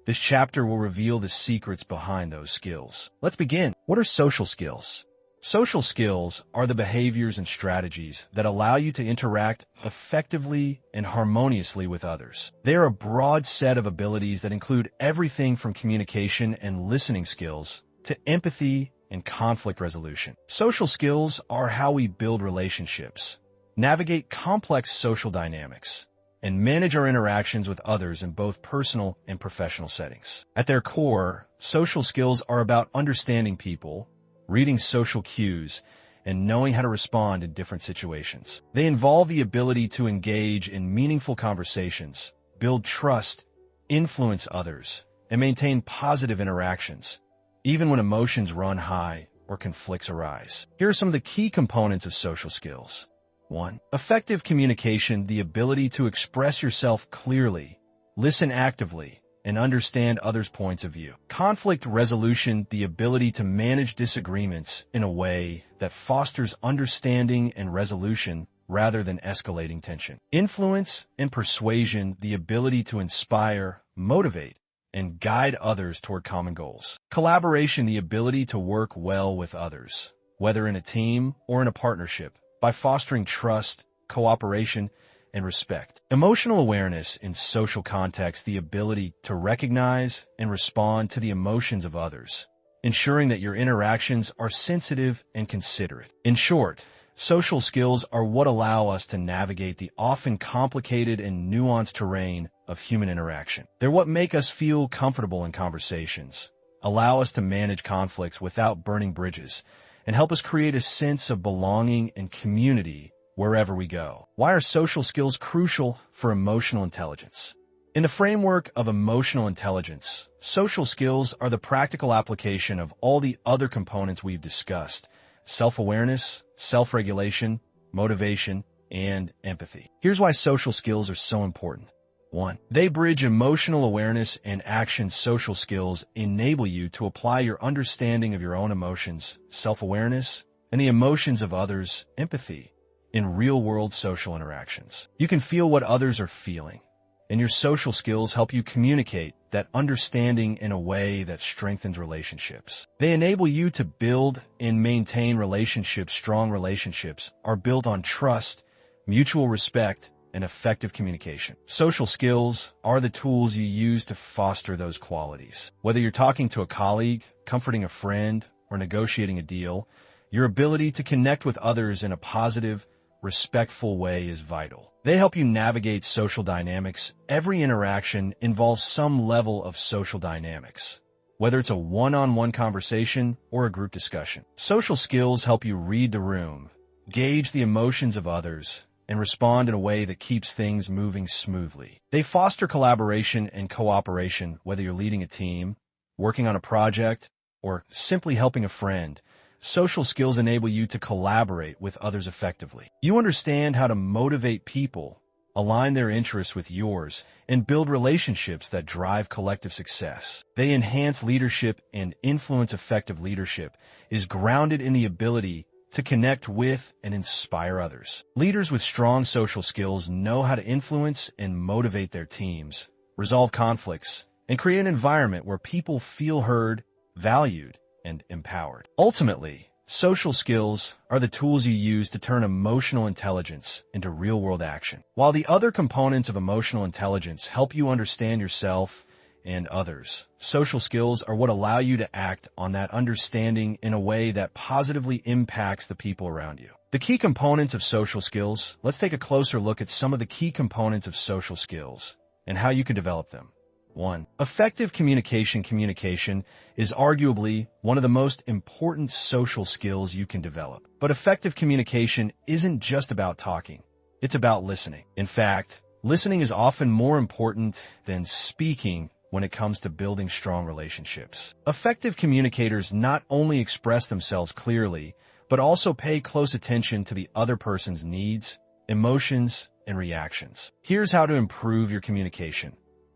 this chapter will reveal the secrets behind those skills. Let's begin. What are social skills? Social skills are the behaviors and strategies that allow you to interact effectively and harmoniously with others. They are a broad set of abilities that include everything from communication and listening skills to empathy and conflict resolution. Social skills are how we build relationships, navigate complex social dynamics, and manage our interactions with others in both personal and professional settings. At their core, social skills are about understanding people, reading social cues, and knowing how to respond in different situations. They involve the ability to engage in meaningful conversations, build trust, influence others, and maintain positive interactions, even when emotions run high or conflicts arise. Here are some of the key components of social skills. 1. Effective communication, the ability to express yourself clearly, listen actively, and understand others' points of view. Conflict resolution, the ability to manage disagreements in a way that fosters understanding and resolution rather than escalating tension. Influence and persuasion, the ability to inspire, motivate, and guide others toward common goals. Collaboration, the ability to work well with others, whether in a team or in a partnership, by fostering trust, cooperation, and respect. Emotional awareness in social context, the ability to recognize and respond to the emotions of others, ensuring that your interactions are sensitive and considerate. In short, social skills are what allow us to navigate the often complicated and nuanced terrain of human interaction. They're what make us feel comfortable in conversations, allow us to manage conflicts without burning bridges, and help us create a sense of belonging and community wherever we go. Why are social skills crucial for emotional intelligence? In the framework of emotional intelligence, social skills are the practical application of all the other components we've discussed: self-awareness, self-regulation, motivation, and empathy. Here's why social skills are so important. 1. They bridge emotional awareness and action. Social skills enable you to apply your understanding of your own emotions, self-awareness, and the emotions of others, empathy, in real-world social interactions. You can feel what others are feeling, and your social skills help you communicate that understanding in a way that strengthens relationships. They enable you to build and maintain relationships. Strong relationships are built on trust, mutual respect, and effective communication. Social skills are the tools you use to foster those qualities. Whether you're talking to a colleague, comforting a friend, or negotiating a deal, your ability to connect with others in a positive, respectful way is vital. They help you navigate social dynamics. Every interaction involves some level of social dynamics, whether it's a one-on-one conversation or a group discussion. Social skills help you read the room, gauge the emotions of others, and respond in a way that keeps things moving smoothly. They foster collaboration and cooperation, whether you're leading a team, working on a project, or simply helping a friend. Social skills enable you to collaborate with others effectively. You understand how to motivate people, align their interests with yours, and build relationships that drive collective success. They enhance leadership, and influence. Effective leadership is grounded in the ability to connect with and inspire others. Leaders with strong social skills know how to influence and motivate their teams, resolve conflicts, and create an environment where people feel heard, valued, and empowered. Ultimately, social skills are the tools you use to turn emotional intelligence into real-world action. While the other components of emotional intelligence help you understand yourself and others, social skills are what allow you to act on that understanding in a way that positively impacts the people around you. The key components of social skills. Let's take a closer look at some of the key components of social skills and how you can develop them. 1. Effective communication. Communication is arguably one of the most important social skills you can develop. But effective communication isn't just about talking. It's about listening. In fact, listening is often more important than speaking when it comes to building strong relationships. Effective communicators not only express themselves clearly, but also pay close attention to the other person's needs, emotions, and reactions. Here's how to improve your communication.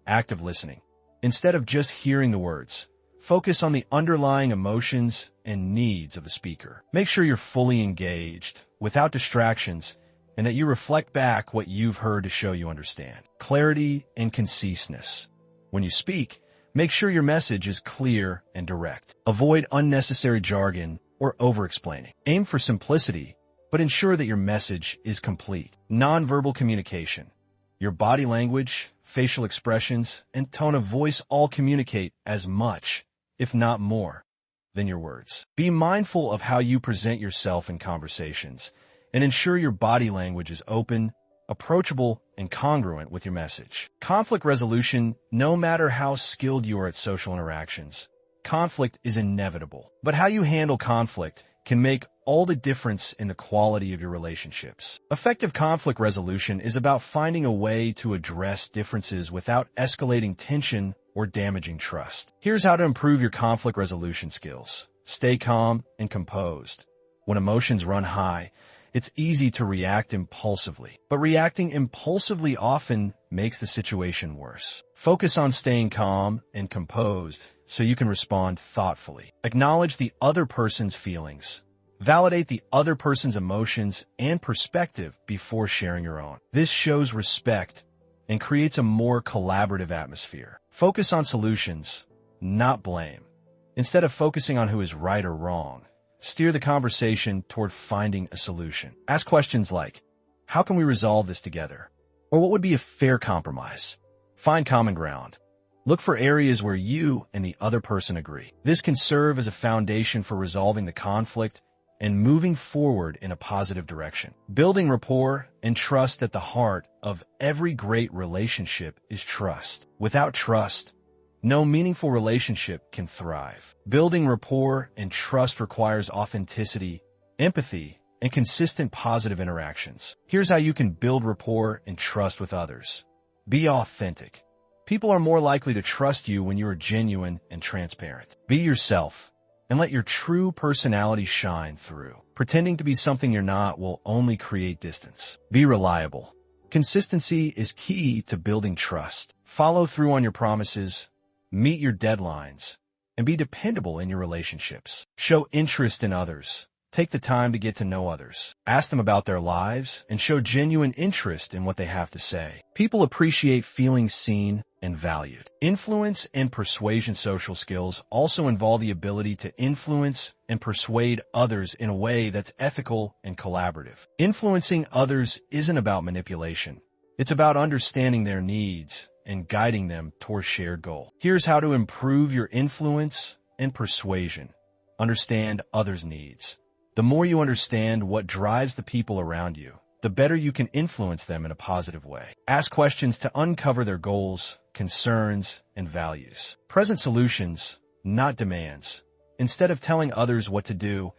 Active listening. Instead of just hearing the words, focus on the underlying emotions and needs of the speaker. Make sure you're fully engaged, without distractions, and that you reflect back what you've heard to show you understand. Clarity and conciseness. When you speak, make sure your message is clear and direct. Avoid unnecessary jargon or over-explaining. Aim for simplicity, but ensure that your message is complete. Nonverbal communication. Your body language, facial expressions, and tone of voice all communicate as much, if not more, than your words. Be mindful of how you present yourself in conversations, and ensure your body language is open, approachable, and congruent with your message. Conflict resolution. No matter how skilled you are at social interactions, conflict is inevitable. But how you handle conflict can make all the difference in the quality of your relationships. Effective conflict resolution is about finding a way to address differences without escalating tension or damaging trust. Here's how to improve your conflict resolution skills. Stay calm and composed. When emotions run high, it's easy to react impulsively, but reacting impulsively often makes the situation worse. Focus on staying calm and composed so you can respond thoughtfully. Acknowledge the other person's feelings. Validate the other person's emotions and perspective before sharing your own. This shows respect and creates a more collaborative atmosphere. Focus on solutions, not blame. Instead of focusing on who is right or wrong, steer the conversation toward finding a solution. Ask questions like, how can we resolve this together? Or what would be a fair compromise? Find common ground. Look for areas where you and the other person agree. This can serve as a foundation for resolving the conflict and moving forward in a positive direction. Building rapport and trust. At the heart of every great relationship is trust. Without trust, no meaningful relationship can thrive. Building rapport and trust requires authenticity, empathy, and consistent positive interactions. Here's how you can build rapport and trust with others. Be authentic. People are more likely to trust you when you are genuine and transparent. Be yourself and let your true personality shine through. Pretending to be something you're not will only create distance. Be reliable. Consistency is key to building trust. Follow through on your promises, meet your deadlines, and be dependable in your relationships. Show interest in others. Take the time to get to know others. Ask them about their lives and show genuine interest in what they have to say. People appreciate feeling seen and valued. Influence and persuasion. Social skills also involve the ability to influence and persuade others in a way that's ethical and collaborative. Influencing others isn't about manipulation. It's about understanding their needs and guiding them toward a shared goal. Here's how to improve your influence and persuasion. Understand others' needs. The more you understand what drives the people around you, the better you can influence them in a positive way. Ask questions to uncover their goals, concerns, and values. Present solutions, not demands. Instead of telling others what to do,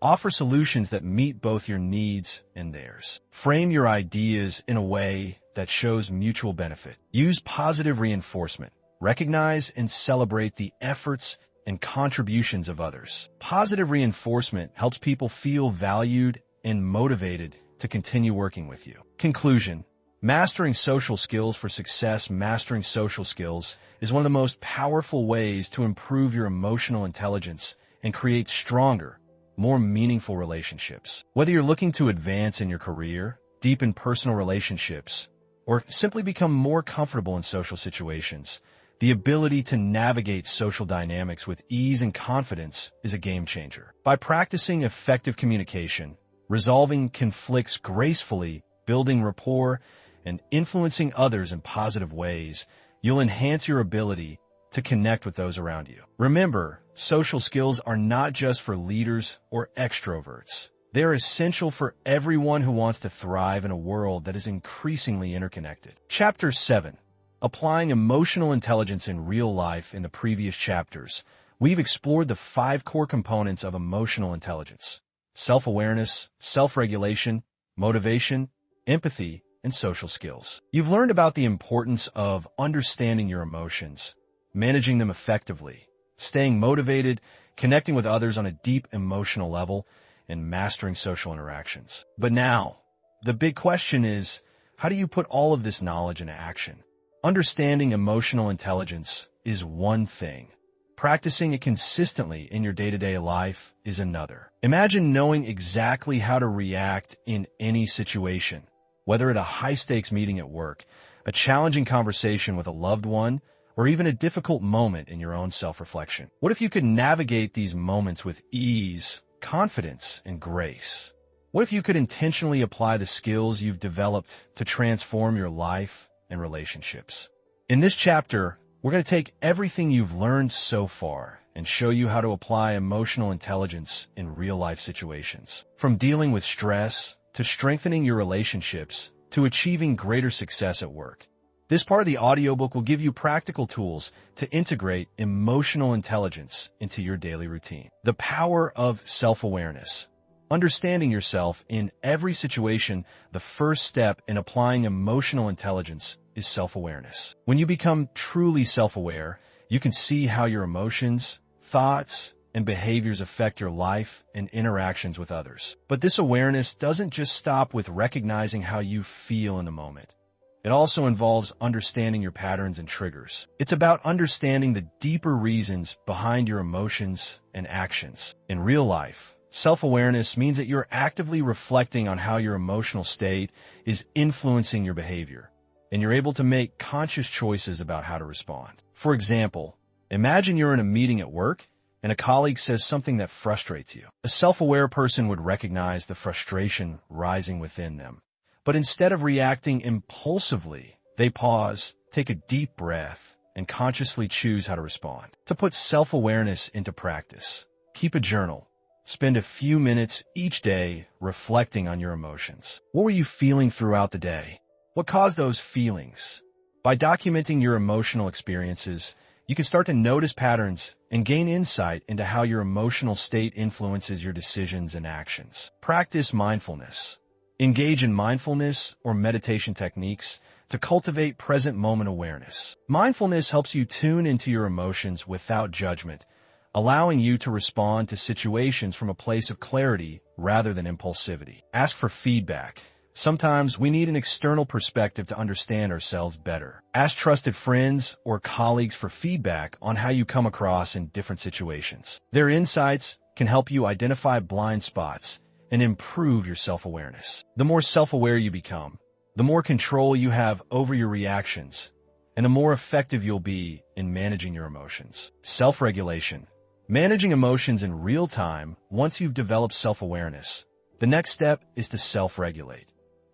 offer solutions that meet both your needs and theirs. Frame your ideas in a way that shows mutual benefit. Use positive reinforcement. Recognize and celebrate the efforts and contributions of others. Positive reinforcement helps people feel valued and motivated to continue working with you. Conclusion. Mastering social skills for success. Mastering social skills is one of the most powerful ways to improve your emotional intelligence and create stronger, more meaningful relationships. Whether you're looking to advance in your career, deepen personal relationships, or simply become more comfortable in social situations, the ability to navigate social dynamics with ease and confidence is a game changer. By practicing effective communication, resolving conflicts gracefully, building rapport, and influencing others in positive ways, you'll enhance your ability to connect with those around you. Remember, social skills are not just for leaders or extroverts. They're essential for everyone who wants to thrive in a world that is increasingly interconnected. Chapter 7. Applying emotional intelligence in real life. In the previous chapters, we've explored the 5 core components of emotional intelligence: self-awareness, self-regulation, motivation, empathy, and social skills. You've learned about the importance of understanding your emotions, managing them effectively, staying motivated, connecting with others on a deep emotional level, and mastering social interactions. But now, the big question is, how do you put all of this knowledge into action? Understanding emotional intelligence is one thing. Practicing it consistently in your day-to-day life is another. Imagine knowing exactly how to react in any situation, whether at a high-stakes meeting at work, a challenging conversation with a loved one, or even a difficult moment in your own self-reflection. What if you could navigate these moments with ease, confidence, and grace? What if you could intentionally apply the skills you've developed to transform your life and relationships? In this chapter, we're going to take everything you've learned so far and show you how to apply emotional intelligence in real-life situations. From dealing with stress, to strengthening your relationships, to achieving greater success at work. This part of the audiobook will give you practical tools to integrate emotional intelligence into your daily routine. The power of self-awareness. Understanding yourself in every situation. The first step in applying emotional intelligence is self-awareness. When you become truly self-aware, you can see how your emotions, thoughts, and behaviors affect your life and interactions with others. But this awareness doesn't just stop with recognizing how you feel in the moment. It also involves understanding your patterns and triggers. It's about understanding the deeper reasons behind your emotions and actions. In real life, self-awareness means that you're actively reflecting on how your emotional state is influencing your behavior, and you're able to make conscious choices about how to respond. For example, imagine you're in a meeting at work and a colleague says something that frustrates you. A self-aware person would recognize the frustration rising within them. But instead of reacting impulsively, they pause, take a deep breath, and consciously choose how to respond. To put self-awareness into practice, keep a journal. Spend a few minutes each day reflecting on your emotions. What were you feeling throughout the day? What caused those feelings? By documenting your emotional experiences, you can start to notice patterns and gain insight into how your emotional state influences your decisions and actions. Practice mindfulness. Engage in mindfulness or meditation techniques to cultivate present moment awareness. Mindfulness helps you tune into your emotions without judgment, allowing you to respond to situations from a place of clarity rather than impulsivity. Ask for feedback. Sometimes we need an external perspective to understand ourselves better. Ask trusted friends or colleagues for feedback on how you come across in different situations. Their insights can help you identify blind spots and improve your self-awareness. The more self-aware you become, the more control you have over your reactions, and the more effective you'll be in managing your emotions. Self-regulation. Managing emotions in real time. Once you've developed self-awareness, the next step is to self-regulate.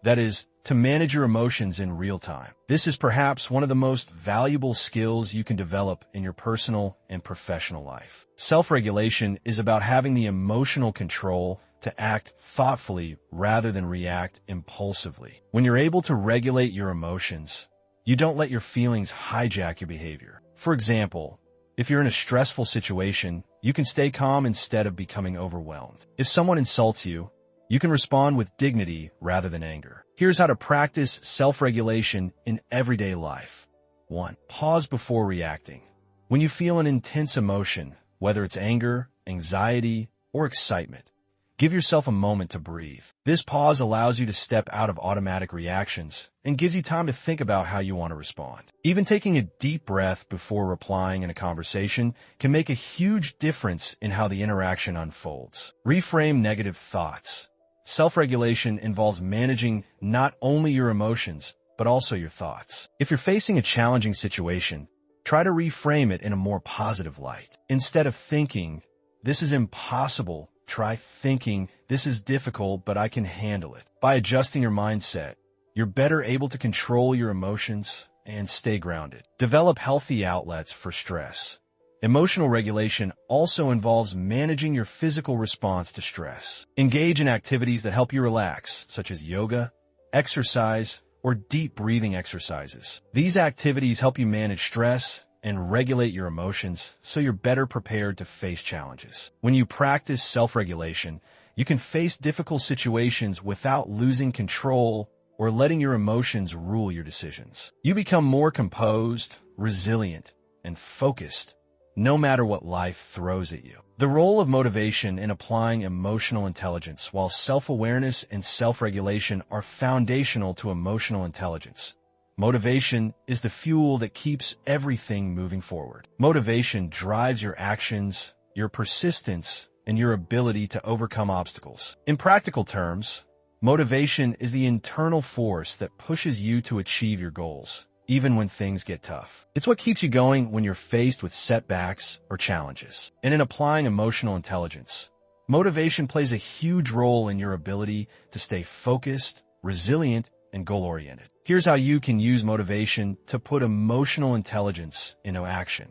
That is, to manage your emotions in real time. This is perhaps one of the most valuable skills you can develop in your personal and professional life. Self-regulation is about having the emotional control to act thoughtfully rather than react impulsively. When you're able to regulate your emotions, you don't let your feelings hijack your behavior. For example, If you're in a stressful situation, you can stay calm instead of becoming overwhelmed. If someone insults you, you can respond with dignity rather than anger. Here's how to practice self-regulation in everyday life. 1. Pause before reacting. When you feel an intense emotion, whether it's anger, anxiety, or excitement, give yourself a moment to breathe. This pause allows you to step out of automatic reactions and gives you time to think about how you want to respond. Even taking a deep breath before replying in a conversation can make a huge difference in how the interaction unfolds. Reframe negative thoughts. Self-regulation involves managing not only your emotions, but also your thoughts. If you're facing a challenging situation, try to reframe it in a more positive light. Instead of thinking, "This is impossible," try thinking, "This is difficult, but I can handle it." By adjusting your mindset, you're better able to control your emotions and stay grounded. Develop healthy outlets for stress. Emotional regulation also involves managing your physical response to stress. Engage in activities that help you relax, such as yoga, exercise, or deep breathing exercises. These activities help you manage stress and regulate your emotions so you're better prepared to face challenges. When you practice self-regulation, you can face difficult situations without losing control or letting your emotions rule your decisions. You become more composed, resilient, and focused, no matter what life throws at you. The role of motivation in applying emotional intelligence, while self-awareness and self-regulation are foundational to emotional intelligence. Motivation is the fuel that keeps everything moving forward. Motivation drives your actions, your persistence, and your ability to overcome obstacles. In practical terms, motivation is the internal force that pushes you to achieve your goals, even when things get tough. It's what keeps you going when you're faced with setbacks or challenges. And in applying emotional intelligence, motivation plays a huge role in your ability to stay focused, resilient, and goal-oriented. Here's how you can use motivation to put emotional intelligence into action.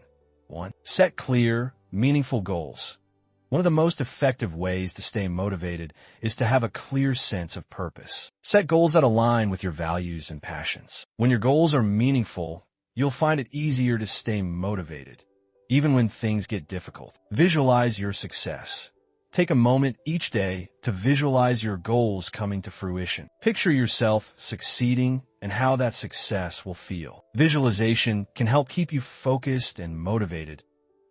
1. Set clear, meaningful goals. One of the most effective ways to stay motivated is to have a clear sense of purpose. Set goals that align with your values and passions. When your goals are meaningful, you'll find it easier to stay motivated, even when things get difficult. Visualize your success. Take a moment each day to visualize your goals coming to fruition. Picture yourself succeeding and how that success will feel. Visualization can help keep you focused and motivated,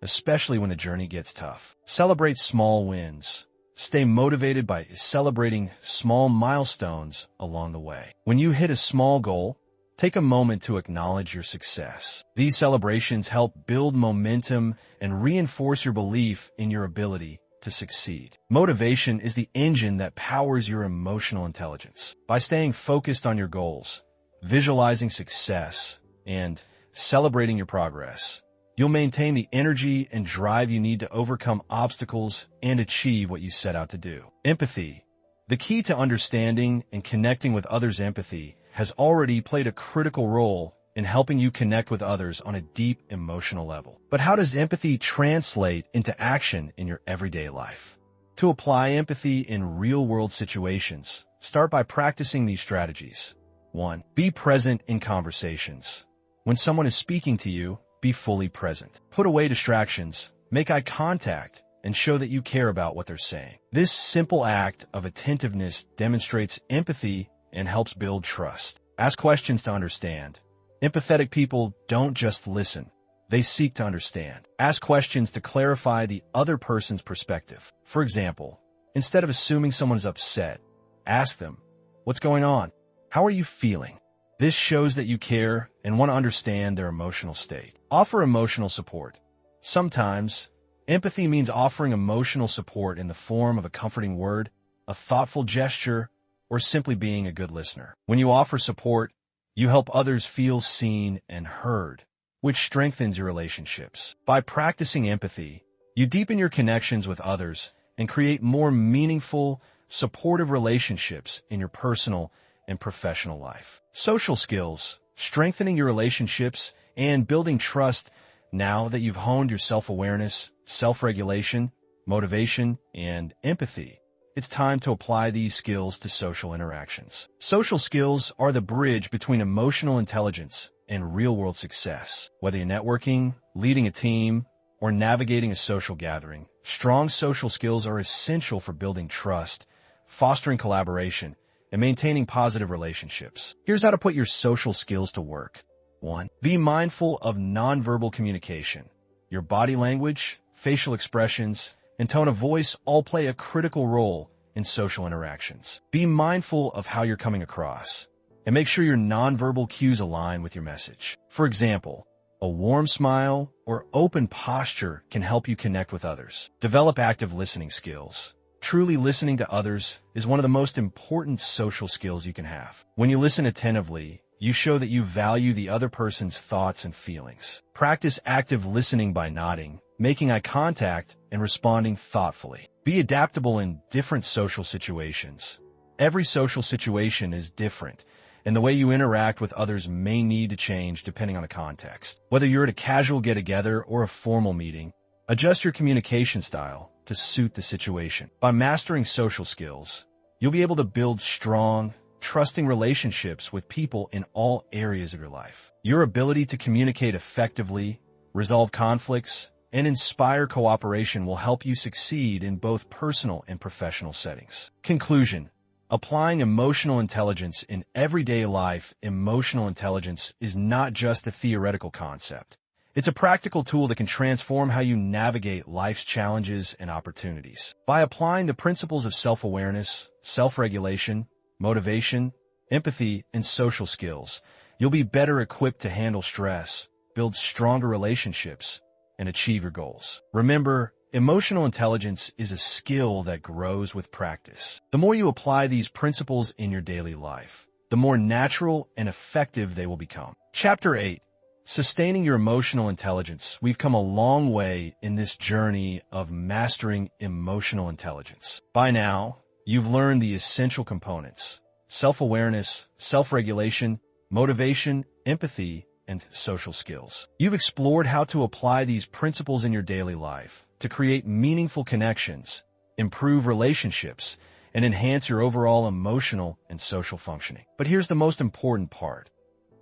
especially when the journey gets tough. Celebrate small wins. Stay motivated by celebrating small milestones along the way. When you hit a small goal, take a moment to acknowledge your success. These celebrations help build momentum and reinforce your belief in your ability to succeed. Motivation is the engine that powers your emotional intelligence. By staying focused on your goals, visualizing success, and celebrating your progress, you'll maintain the energy and drive you need to overcome obstacles and achieve what you set out to do. Empathy. The key to understanding and connecting with others' empathy has already played a critical role in helping you connect with others on a deep emotional level. But how does empathy translate into action in your everyday life? To apply empathy in real-world situations, start by practicing these strategies. 1. Be present in conversations. When someone is speaking to you, be fully present. Put away distractions, make eye contact, and show that you care about what they're saying. This simple act of attentiveness demonstrates empathy and helps build trust. Ask questions to understand. Empathetic people don't just listen, they seek to understand. Ask questions to clarify the other person's perspective. For example, instead of assuming someone's upset, ask them, "What's going on? How are you feeling?" This shows that you care and want to understand their emotional state. Offer emotional support. Sometimes, empathy means offering emotional support in the form of a comforting word, a thoughtful gesture, or simply being a good listener. When you offer support, you help others feel seen and heard, which strengthens your relationships. By practicing empathy, you deepen your connections with others and create more meaningful, supportive relationships in your personal and professional life. Social skills, strengthening your relationships, and building trust. Now that you've honed your self-awareness, self-regulation, motivation, and empathy, it's time to apply these skills to social interactions. Social skills are the bridge between emotional intelligence and real-world success. Whether you're networking, leading a team, or navigating a social gathering, strong social skills are essential for building trust, fostering collaboration, and maintaining positive relationships. Here's how to put your social skills to work. 1. Be mindful of nonverbal communication. Your body language, facial expressions, and tone of voice all play a critical role in social interactions. Be mindful of how you're coming across, and make sure your nonverbal cues align with your message. For example, a warm smile or open posture can help you connect with others. Develop active listening skills. Truly listening to others is one of the most important social skills you can have. When you listen attentively, you show that you value the other person's thoughts and feelings. Practice active listening by nodding, making eye contact, and responding thoughtfully. Be adaptable in different social situations. Every social situation is different, and the way you interact with others may need to change depending on the context. Whether you're at a casual get-together or a formal meeting, adjust your communication style to suit the situation. By mastering social skills, you'll be able to build strong, trusting relationships with people in all areas of your life. Your ability to communicate effectively, resolve conflicts, and inspire cooperation will help you succeed in both personal and professional settings. Conclusion. Applying emotional intelligence in everyday life. Emotional intelligence is not just a theoretical concept. It's a practical tool that can transform how you navigate life's challenges and opportunities. By applying the principles of self-awareness, self-regulation, motivation, empathy, and social skills, you'll be better equipped to handle stress, build stronger relationships, and achieve your goals. Remember, emotional intelligence is a skill that grows with practice. The more you apply these principles in your daily life, the more natural and effective they will become. Chapter 8. Sustaining your emotional intelligence. We've come a long way in this journey of mastering emotional intelligence. By now, you've learned the essential components: self-awareness, self-regulation, motivation, empathy, and social skills. You've explored how to apply these principles in your daily life to create meaningful connections, improve relationships, and enhance your overall emotional and social functioning. But here's the most important part.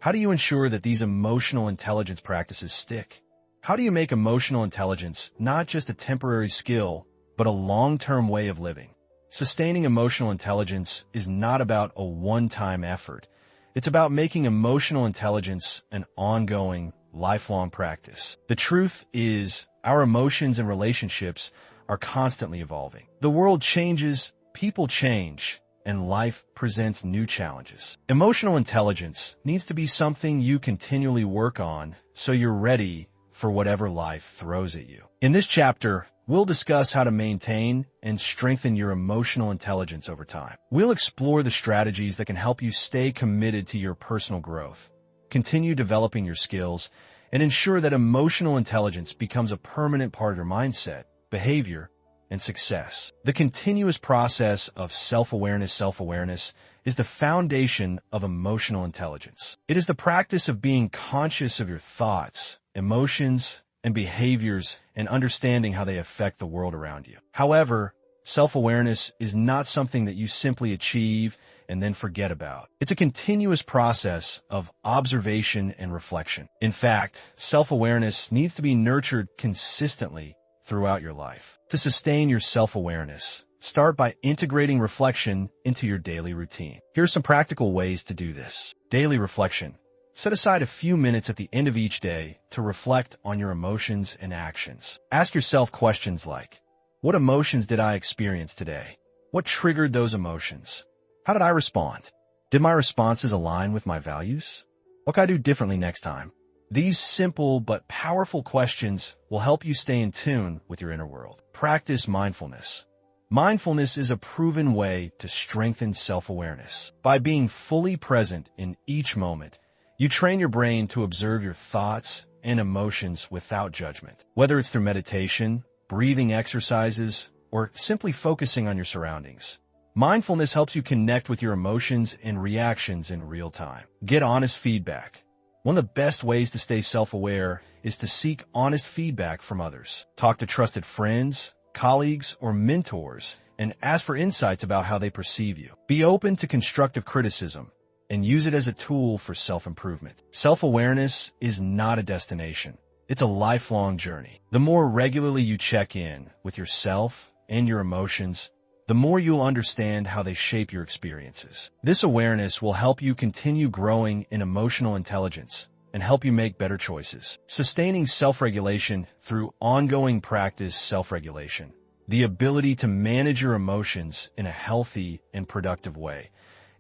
How do you ensure that these emotional intelligence practices stick? How do you make emotional intelligence not just a temporary skill, but a long-term way of living? Sustaining emotional intelligence is not about a one-time effort. It's about making emotional intelligence an ongoing, lifelong practice. The truth is, our emotions and relationships are constantly evolving. The world changes, people change, and life presents new challenges. Emotional intelligence needs to be something you continually work on so you're ready for whatever life throws at you. In this chapter, we'll discuss how to maintain and strengthen your emotional intelligence over time. We'll explore the strategies that can help you stay committed to your personal growth, continue developing your skills, and ensure that emotional intelligence becomes a permanent part of your mindset, behavior, and success. The continuous process of self-awareness is the foundation of emotional intelligence. It is the practice of being conscious of your thoughts, emotions, and behaviors, and understanding how they affect the world around you. However, self-awareness is not something that you simply achieve and then forget about. It's a continuous process of observation and reflection. In fact, self-awareness needs to be nurtured consistently throughout your life. To sustain your self-awareness, start by integrating reflection into your daily routine. Here are some practical ways to do this. Daily reflection. Set aside a few minutes at the end of each day to reflect on your emotions and actions. Ask yourself questions like, what emotions did I experience today? What triggered those emotions? How did I respond? Did my responses align with my values? What can I do differently next time? These simple but powerful questions will help you stay in tune with your inner world. Practice mindfulness. Mindfulness is a proven way to strengthen self-awareness. By being fully present in each moment, you train your brain to observe your thoughts and emotions without judgment. Whether it's through meditation, breathing exercises, or simply focusing on your surroundings, mindfulness helps you connect with your emotions and reactions in real time. Get honest feedback. One of the best ways to stay self-aware is to seek honest feedback from others. Talk to trusted friends, colleagues, or mentors, and ask for insights about how they perceive you. Be open to constructive criticism and use it as a tool for self-improvement. Self-awareness is not a destination. It's a lifelong journey. The more regularly you check in with yourself and your emotions, the more you'll understand how they shape your experiences. This awareness will help you continue growing in emotional intelligence and help you make better choices. Sustaining self-regulation through ongoing practice. Self-regulation, the ability to manage your emotions in a healthy and productive way,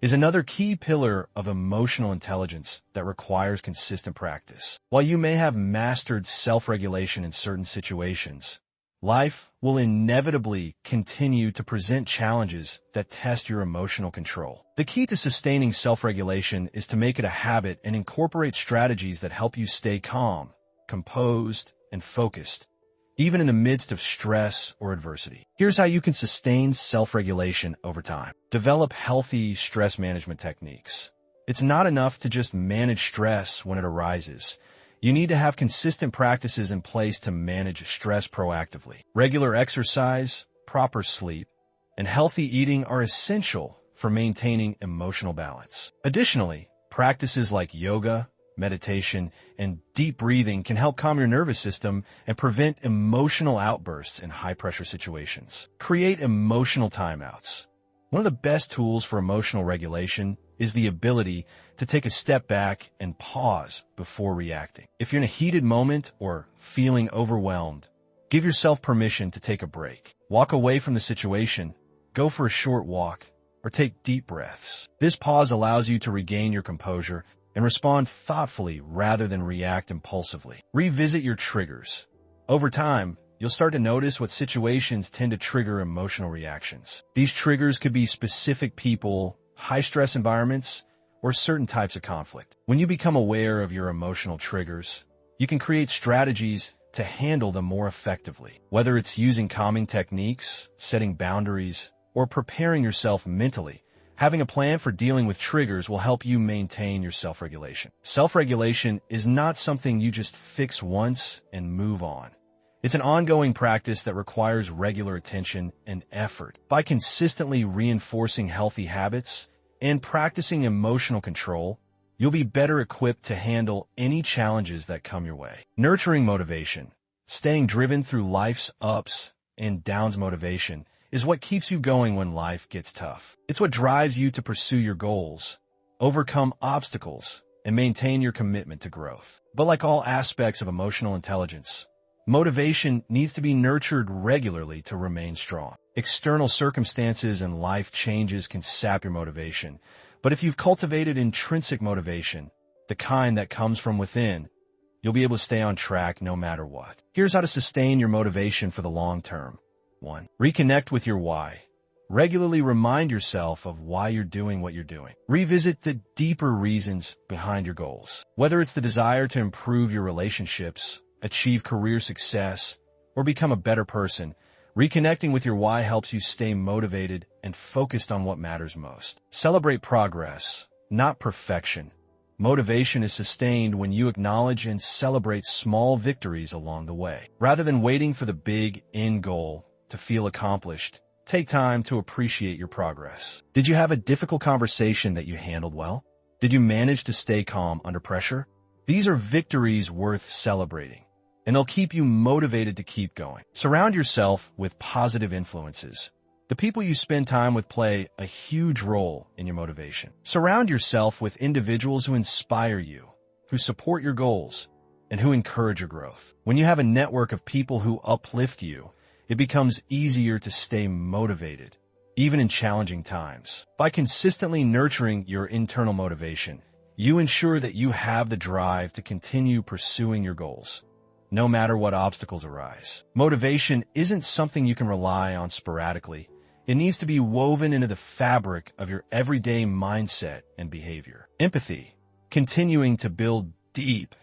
is another key pillar of emotional intelligence that requires consistent practice. While you may have mastered self-regulation in certain situations, life will inevitably continue to present challenges that test your emotional control. The key to sustaining self-regulation is to make it a habit and incorporate strategies that help you stay calm, composed, and focused, even in the midst of stress or adversity. Here's how you can sustain self-regulation over time. Develop healthy stress management techniques. It's not enough to just manage stress when it arises. You need to have consistent practices in place to manage stress proactively. Regular exercise, proper sleep, and healthy eating are essential for maintaining emotional balance. Additionally, practices like yoga, meditation, and deep breathing can help calm your nervous system and prevent emotional outbursts in high-pressure situations. Create emotional timeouts. One of the best tools for emotional regulation is the ability to take a step back and pause before reacting. If you're in a heated moment or feeling overwhelmed, give yourself permission to take a break. Walk away from the situation, go for a short walk, or take deep breaths. This pause allows you to regain your composure and respond thoughtfully rather than react impulsively. Revisit your triggers. Over time, you'll start to notice what situations tend to trigger emotional reactions. These triggers could be specific people, high-stress environments, or certain types of conflict. When you become aware of your emotional triggers, you can create strategies to handle them more effectively. Whether it's using calming techniques, setting boundaries, or preparing yourself mentally, having a plan for dealing with triggers will help you maintain your self-regulation. Self-regulation is not something you just fix once and move on. It's an ongoing practice that requires regular attention and effort. By consistently reinforcing healthy habits and practicing emotional control, you'll be better equipped to handle any challenges that come your way. Nurturing motivation, staying driven through life's ups and downs. Motivation is what keeps you going when life gets tough. It's what drives you to pursue your goals, overcome obstacles, and maintain your commitment to growth. But like all aspects of emotional intelligence, motivation needs to be nurtured regularly to remain strong. External circumstances and life changes can sap your motivation, but if you've cultivated intrinsic motivation, the kind that comes from within, you'll be able to stay on track no matter what. Here's how to sustain your motivation for the long term. 1. Reconnect with your why. Regularly remind yourself of why you're doing what you're doing. Revisit the deeper reasons behind your goals. Whether it's the desire to improve your relationships, achieve career success, or become a better person, reconnecting with your why helps you stay motivated and focused on what matters most. Celebrate progress, not perfection. Motivation is sustained when you acknowledge and celebrate small victories along the way. Rather than waiting for the big end goal to feel accomplished, take time to appreciate your progress. Did you have a difficult conversation that you handled well? Did you manage to stay calm under pressure? These are victories worth celebrating, and they'll keep you motivated to keep going. Surround yourself with positive influences. The people you spend time with play a huge role in your motivation. Surround yourself with individuals who inspire you, who support your goals, and who encourage your growth. When you have a network of people who uplift you, it becomes easier to stay motivated, even in challenging times. By consistently nurturing your internal motivation, you ensure that you have the drive to continue pursuing your goals, no matter what obstacles arise. Motivation isn't something you can rely on sporadically. It needs to be woven into the fabric of your everyday mindset and behavior. Empathy, continuing to build deep,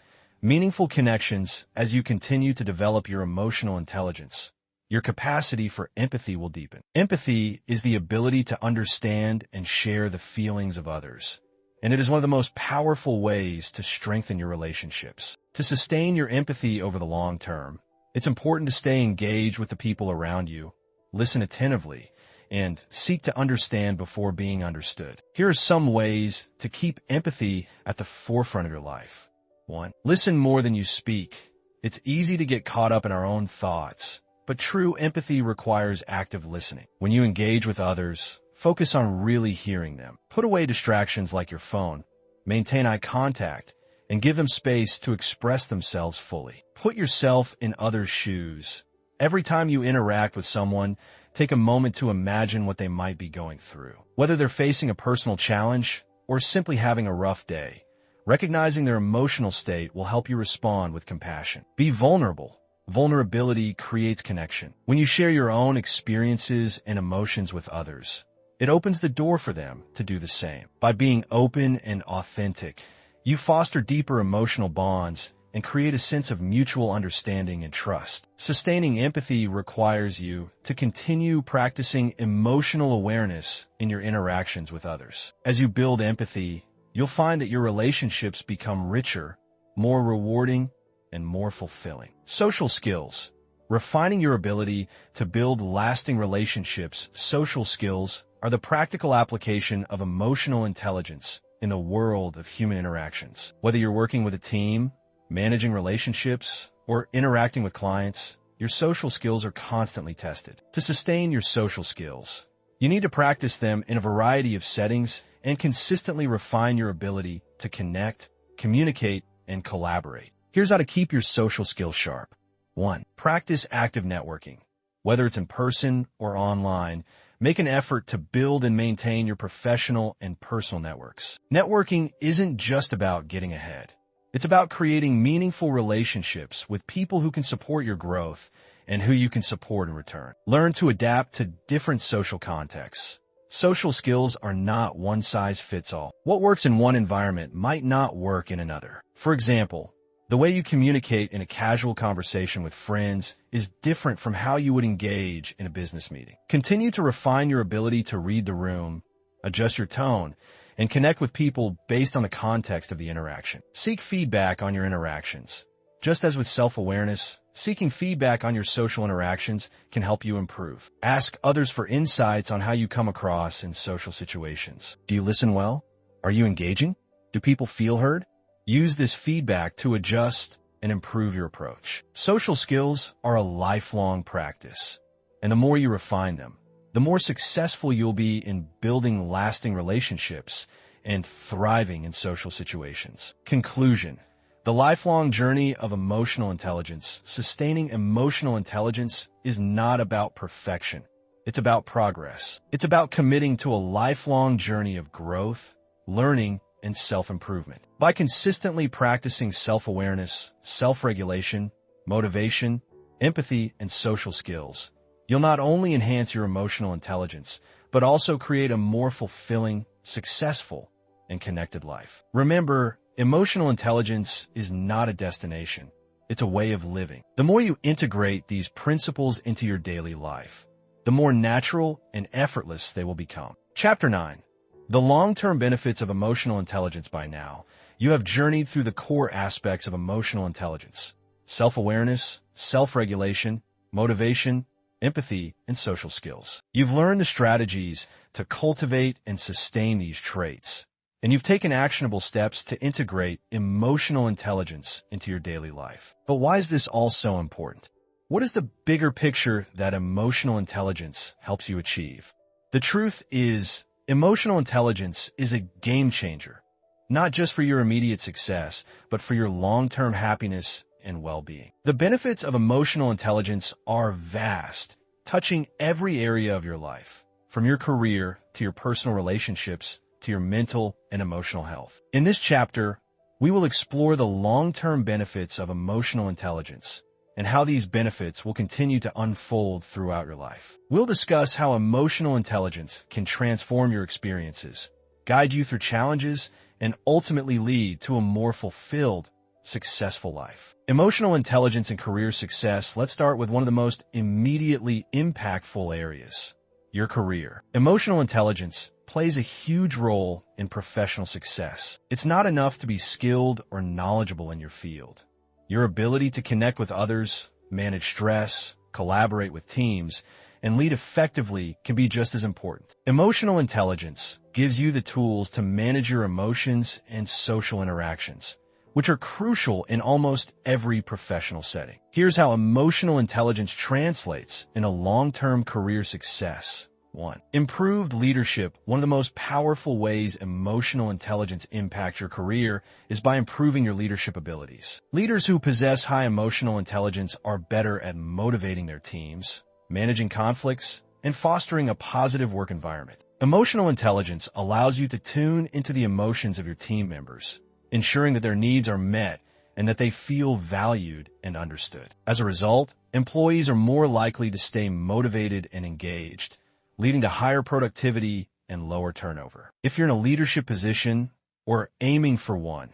meaningful connections as you continue to develop your emotional intelligence. Your capacity for empathy will deepen. Empathy is the ability to understand and share the feelings of others, and it is one of the most powerful ways to strengthen your relationships. To sustain your empathy over the long term, it's important to stay engaged with the people around you, listen attentively, and seek to understand before being understood. Here are some ways to keep empathy at the forefront of your life. 1. Listen more than you speak. It's easy to get caught up in our own thoughts, but true empathy requires active listening. When you engage with others, focus on really hearing them. Put away distractions like your phone, maintain eye contact, and give them space to express themselves fully. Put yourself in others' shoes. Every time you interact with someone, take a moment to imagine what they might be going through. Whether they're facing a personal challenge or simply having a rough day, recognizing their emotional state will help you respond with compassion. Be vulnerable. Vulnerability creates connection. When you share your own experiences and emotions with others, it opens the door for them to do the same. By being open and authentic, you foster deeper emotional bonds and create a sense of mutual understanding and trust. Sustaining empathy requires you to continue practicing emotional awareness in your interactions with others. As you build empathy, you'll find that your relationships become richer, more rewarding, and more fulfilling. Social skills. Refining your ability to build lasting relationships. Social skills are the practical application of emotional intelligence in the world of human interactions. Whether you're working with a team, managing relationships, or interacting with clients, your social skills are constantly tested. To sustain your social skills, you need to practice them in a variety of settings and consistently refine your ability to connect, communicate, and collaborate. Here's how to keep your social skills sharp. 1. Practice active networking. Whether it's in person or online, make an effort to build and maintain your professional and personal networks. Networking isn't just about getting ahead. It's about creating meaningful relationships with people who can support your growth and who you can support in return. Learn to adapt to different social contexts. Social skills are not one size fits all. What works in one environment might not work in another. For example, the way you communicate in a casual conversation with friends is different from how you would engage in a business meeting. Continue to refine your ability to read the room, adjust your tone, and connect with people based on the context of the interaction. Seek feedback on your interactions. Just as with self-awareness, seeking feedback on your social interactions can help you improve. Ask others for insights on how you come across in social situations. Do you listen well? Are you engaging? Do people feel heard? Use this feedback to adjust and improve your approach. Social skills are a lifelong practice, and the more you refine them, the more successful you'll be in building lasting relationships and thriving in social situations. Conclusion. The lifelong journey of emotional intelligence. Sustaining emotional intelligence is not about perfection. It's about progress. It's about committing to a lifelong journey of growth, learning, and self-improvement. By consistently practicing self-awareness, self-regulation, motivation, empathy, and social skills, you'll not only enhance your emotional intelligence, but also create a more fulfilling, successful, and connected life. Remember, emotional intelligence is not a destination. It's a way of living. The more you integrate these principles into your daily life, the more natural and effortless they will become. Chapter 9. The long-term benefits of emotional intelligence. By now, you have journeyed through the core aspects of emotional intelligence: self-awareness, self-regulation, motivation, empathy, and social skills. You've learned the strategies to cultivate and sustain these traits, and you've taken actionable steps to integrate emotional intelligence into your daily life. But why is this all so important? What is the bigger picture that emotional intelligence helps you achieve? The truth is, emotional intelligence is a game changer, not just for your immediate success, but for your long-term happiness and well-being. The benefits of emotional intelligence are vast, touching every area of your life, from your career to your personal relationships to your mental and emotional health. In this chapter, we will explore the long-term benefits of emotional intelligence and how these benefits will continue to unfold throughout your life. We'll discuss how emotional intelligence can transform your experiences, guide you through challenges, and ultimately lead to a more fulfilled, successful life. Emotional intelligence and career success. Let's start with one of the most immediately impactful areas: your career. Emotional intelligence plays a huge role in professional success. It's not enough to be skilled or knowledgeable in your field. Your ability to connect with others, manage stress, collaborate with teams, and lead effectively can be just as important. Emotional intelligence gives you the tools to manage your emotions and social interactions, which are crucial in almost every professional setting. Here's how emotional intelligence translates into long-term career success. 1. Improved leadership. One of the most powerful ways emotional intelligence impacts your career is by improving your leadership abilities. Leaders who possess high emotional intelligence are better at motivating their teams, managing conflicts, and fostering a positive work environment. Emotional intelligence allows you to tune into the emotions of your team members, ensuring that their needs are met and that they feel valued and understood. As a result, employees are more likely to stay motivated and engaged, leading to higher productivity and lower turnover. If you're in a leadership position or aiming for one,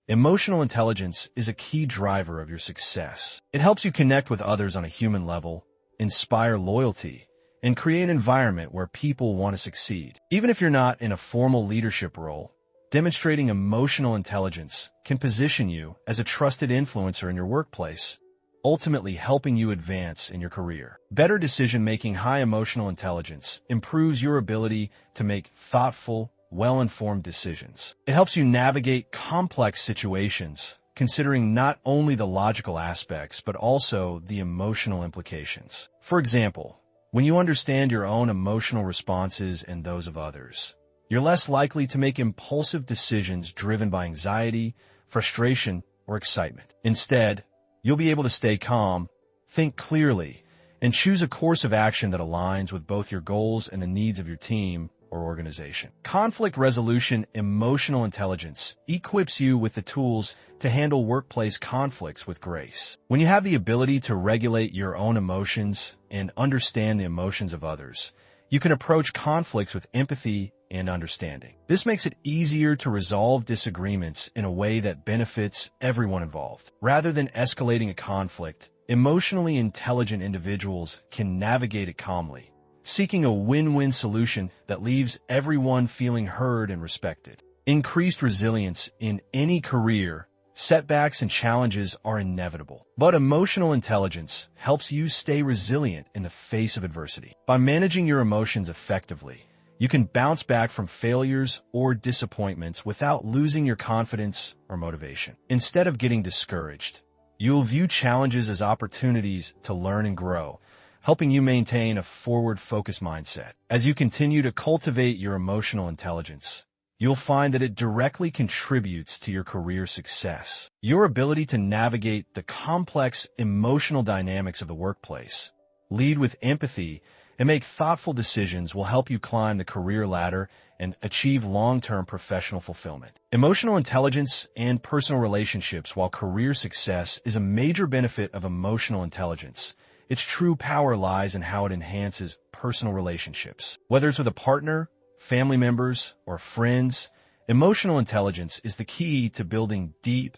emotional intelligence is a key driver of your success. It helps you connect with others on a human level, inspire loyalty, and create an environment where people want to succeed. Even if you're not in a formal leadership role, demonstrating emotional intelligence can position you as a trusted influencer in your workplace, ultimately helping you advance in your career. Better decision-making. High emotional intelligence improves your ability to make thoughtful, well-informed decisions. It helps you navigate complex situations, considering not only the logical aspects, but also the emotional implications. For example, when you understand your own emotional responses and those of others, you're less likely to make impulsive decisions driven by anxiety, frustration, or excitement. Instead, you'll be able to stay calm, think clearly, and choose a course of action that aligns with both your goals and the needs of your team or organization. Conflict resolution. Emotional intelligence equips you with the tools to handle workplace conflicts with grace. When you have the ability to regulate your own emotions and understand the emotions of others, you can approach conflicts with empathy and understanding. This makes it easier to resolve disagreements in a way that benefits everyone involved. Rather than escalating a conflict, emotionally intelligent individuals can navigate it calmly, seeking a win-win solution that leaves everyone feeling heard and respected. Increased resilience. In any career, setbacks and challenges are inevitable, but emotional intelligence helps you stay resilient in the face of adversity. By managing your emotions effectively, you can bounce back from failures or disappointments without losing your confidence or motivation. Instead of getting discouraged, you'll view challenges as opportunities to learn and grow, helping you maintain a forward-focused mindset. As you continue to cultivate your emotional intelligence, you'll find that it directly contributes to your career success. Your ability to navigate the complex emotional dynamics of the workplace, lead with empathy, and make thoughtful decisions will help you climb the career ladder and achieve long-term professional fulfillment. Emotional intelligence and personal relationships. While career success is a major benefit of emotional intelligence, its true power lies in how it enhances personal relationships. Whether it's with a partner, family members, or friends, emotional intelligence is the key to building deep,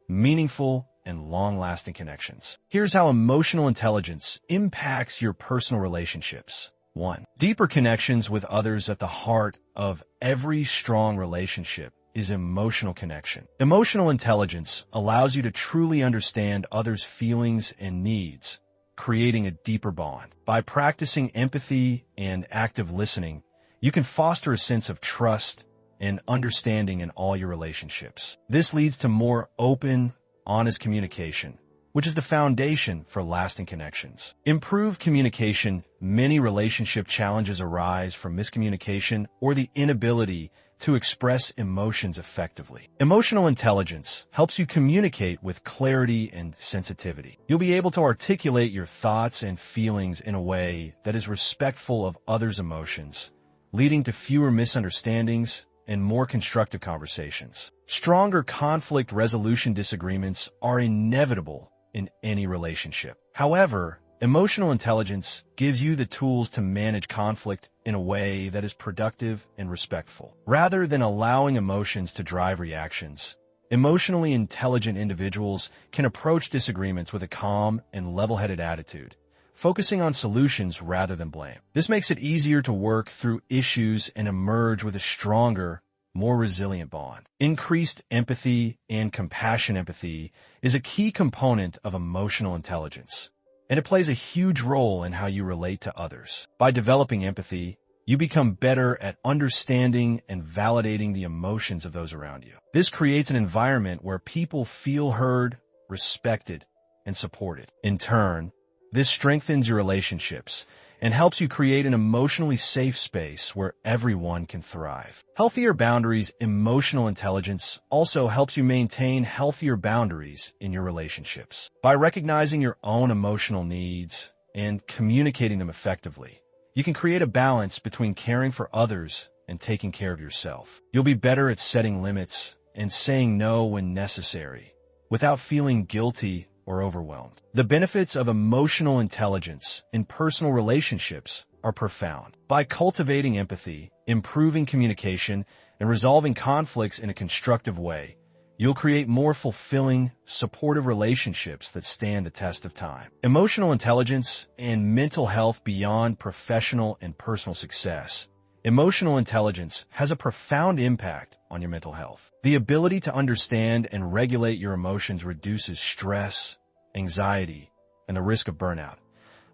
meaningful, and long-lasting connections. Here's how emotional intelligence impacts your personal relationships. 1. Deeper connections with others. At the heart of every strong relationship is emotional connection. Emotional intelligence allows you to truly understand others' feelings and needs, creating a deeper bond. By practicing empathy and active listening, you can foster a sense of trust and understanding in all your relationships. This leads to more open, honest communication, which is the foundation for lasting connections. Improved communication. Many relationship challenges arise from miscommunication or the inability to express emotions effectively. Emotional intelligence helps you communicate with clarity and sensitivity. You'll be able to articulate your thoughts and feelings in a way that is respectful of others' emotions, leading to fewer misunderstandings and more constructive conversations. Stronger conflict resolution. Disagreements are inevitable in any relationship. However, emotional intelligence gives you the tools to manage conflict in a way that is productive and respectful. Rather than allowing emotions to drive reactions, emotionally intelligent individuals can approach disagreements with a calm and level-headed attitude, focusing on solutions rather than blame. This makes it easier to work through issues and emerge with a stronger, more resilient bond. Increased empathy and compassion. Empathy is a key component of emotional intelligence, and it plays a huge role in how you relate to others. By developing empathy, You become better at understanding and validating the emotions of those around you. This creates an environment where people feel heard, respected, and supported. In turn, this strengthens your relationships and helps you create an emotionally safe space where everyone can thrive. Healthier boundaries, emotional intelligence also helps you maintain healthier boundaries in your relationships. By recognizing your own emotional needs and communicating them effectively, you can create a balance between caring for others and taking care of yourself. You'll be better at setting limits and saying no when necessary, without feeling guilty or overwhelmed. The benefits of emotional intelligence in personal relationships are profound. By cultivating empathy, improving communication, and resolving conflicts in a constructive way, you'll create more fulfilling, supportive relationships that stand the test of time. Emotional intelligence and mental health beyond professional and personal success. Emotional intelligence has a profound impact on your mental health. The ability to understand and regulate your emotions reduces stress, anxiety, and the risk of burnout,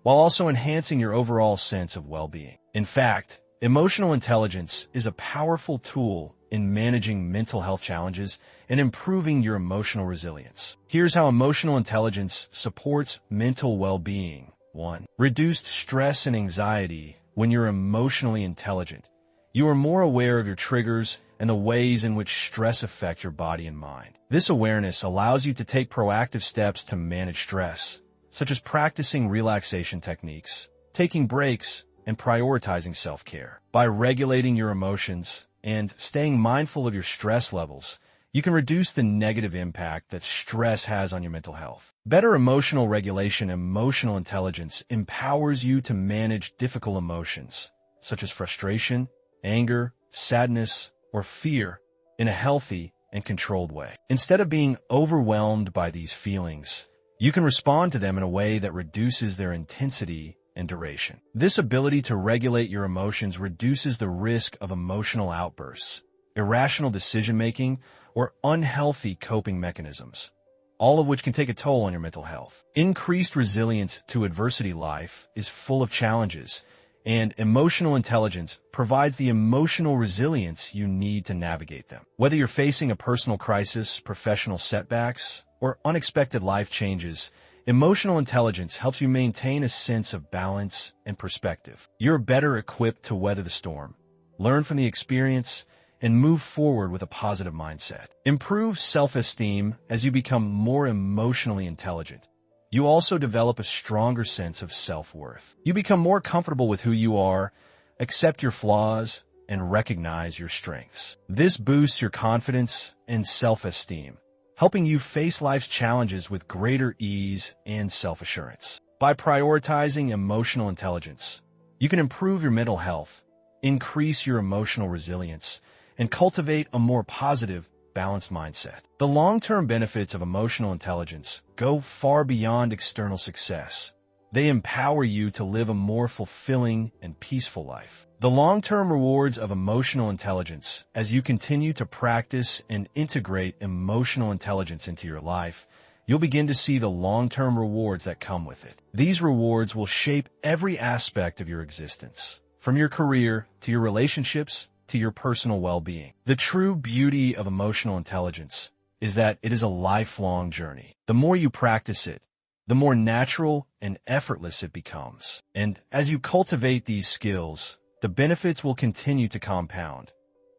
while also enhancing your overall sense of well-being. In fact, emotional intelligence is a powerful tool in managing mental health challenges and improving your emotional resilience. Here's how emotional intelligence supports mental well-being. 1. Reduced stress and anxiety. When you're emotionally intelligent, you are more aware of your triggers and the ways in which stress affect your body and mind. This awareness allows you to take proactive steps to manage stress, such as practicing relaxation techniques, taking breaks, and prioritizing self-care. By regulating your emotions and staying mindful of your stress levels, you can reduce the negative impact that stress has on your mental health. Better emotional regulation and emotional intelligence empowers you to manage difficult emotions, such as frustration, anger, sadness, or fear, in a healthy and controlled way. Instead of being overwhelmed by these feelings, you can respond to them in a way that reduces their intensity and duration. This ability to regulate your emotions reduces the risk of emotional outbursts, irrational decision-making, or unhealthy coping mechanisms, all of which can take a toll on your mental health. Increased resilience to adversity. Life is full of challenges, and emotional intelligence provides the emotional resilience you need to navigate them. Whether you're facing a personal crisis, professional setbacks, or unexpected life changes, emotional intelligence helps you maintain a sense of balance and perspective. You're better equipped to weather the storm, learn from the experience, and move forward with a positive mindset. Improve self-esteem. As you become more emotionally intelligent, you also develop a stronger sense of self-worth. You become more comfortable with who you are, accept your flaws, and recognize your strengths. This boosts your confidence and self-esteem, helping you face life's challenges with greater ease and self-assurance. By prioritizing emotional intelligence, you can improve your mental health, increase your emotional resilience, and cultivate a more positive, balanced mindset. The long-term benefits of emotional intelligence go far beyond external success. They empower you to live a more fulfilling and peaceful life. The long-term rewards of emotional intelligence. As you continue to practice and integrate emotional intelligence into your life, you'll begin to see the long-term rewards that come with it. These rewards will shape every aspect of your existence, from your career to your relationships to your personal well-being. The true beauty of emotional intelligence is that it is a lifelong journey. The more you practice it, the more natural and effortless it becomes. And as you cultivate these skills, the benefits will continue to compound,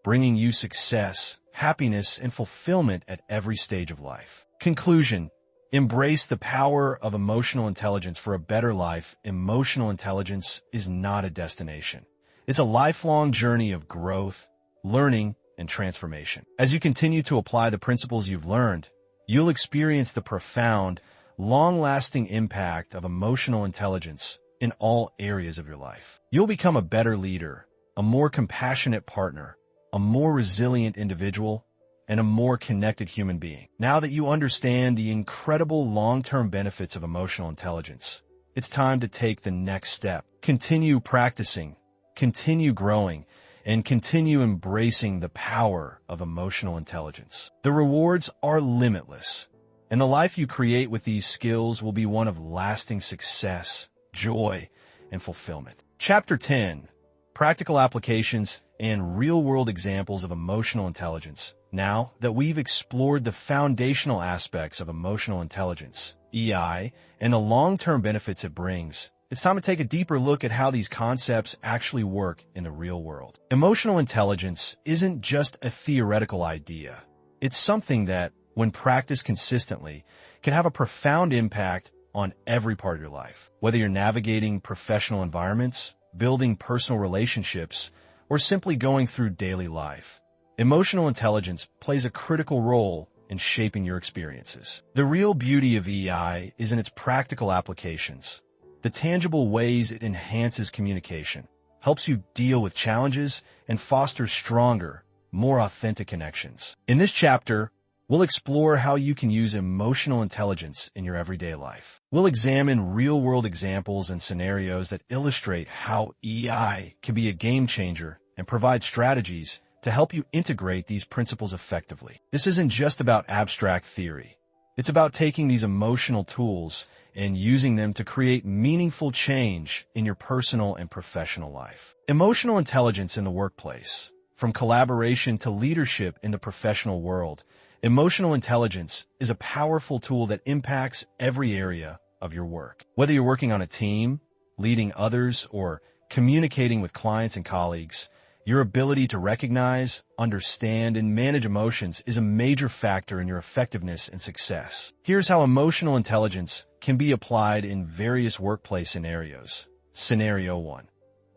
bringing you success, happiness, and fulfillment at every stage of life. Conclusion: embrace the power of emotional intelligence for a better life. Emotional intelligence is not a destination. It's a lifelong journey of growth, learning, and transformation. As you continue to apply the principles you've learned, you'll experience the profound, long-lasting impact of emotional intelligence in all areas of your life. You'll become a better leader, a more compassionate partner, a more resilient individual, and a more connected human being. Now that you understand the incredible long-term benefits of emotional intelligence, it's time to take the next step. Continue practicing, continue growing, and continue embracing the power of emotional intelligence. The rewards are limitless, and the life you create with these skills will be one of lasting success, joy, and fulfillment. Chapter 10. practical applications, and real-world examples of emotional intelligence. Now that we've explored the foundational aspects of emotional intelligence, EI, and the long-term benefits it brings, it's time to take a deeper look at how these concepts actually work in the real world. Emotional intelligence isn't just a theoretical idea. It's something that, when practiced consistently, can have a profound impact on every part of your life. Whether you're navigating professional environments, building personal relationships, or simply going through daily life, emotional intelligence plays a critical role in shaping your experiences. The real beauty of EI is in its practical applications, the tangible ways it enhances communication, helps you deal with challenges, and fosters stronger, more authentic connections. In this chapter, we'll explore how you can use emotional intelligence in your everyday life. We'll examine real-world examples and scenarios that illustrate how EI can be a game changer and provide strategies to help you integrate these principles effectively. This isn't just about abstract theory. It's about taking these emotional tools and using them to create meaningful change in your personal and professional life. Emotional intelligence in the workplace. From collaboration to leadership in the professional world, emotional intelligence is a powerful tool that impacts every area of your work. Whether you're working on a team, leading others, or communicating with clients and colleagues, your ability to recognize, understand, and manage emotions is a major factor in your effectiveness and success. Here's how emotional intelligence can be applied in various workplace scenarios. Scenario 1.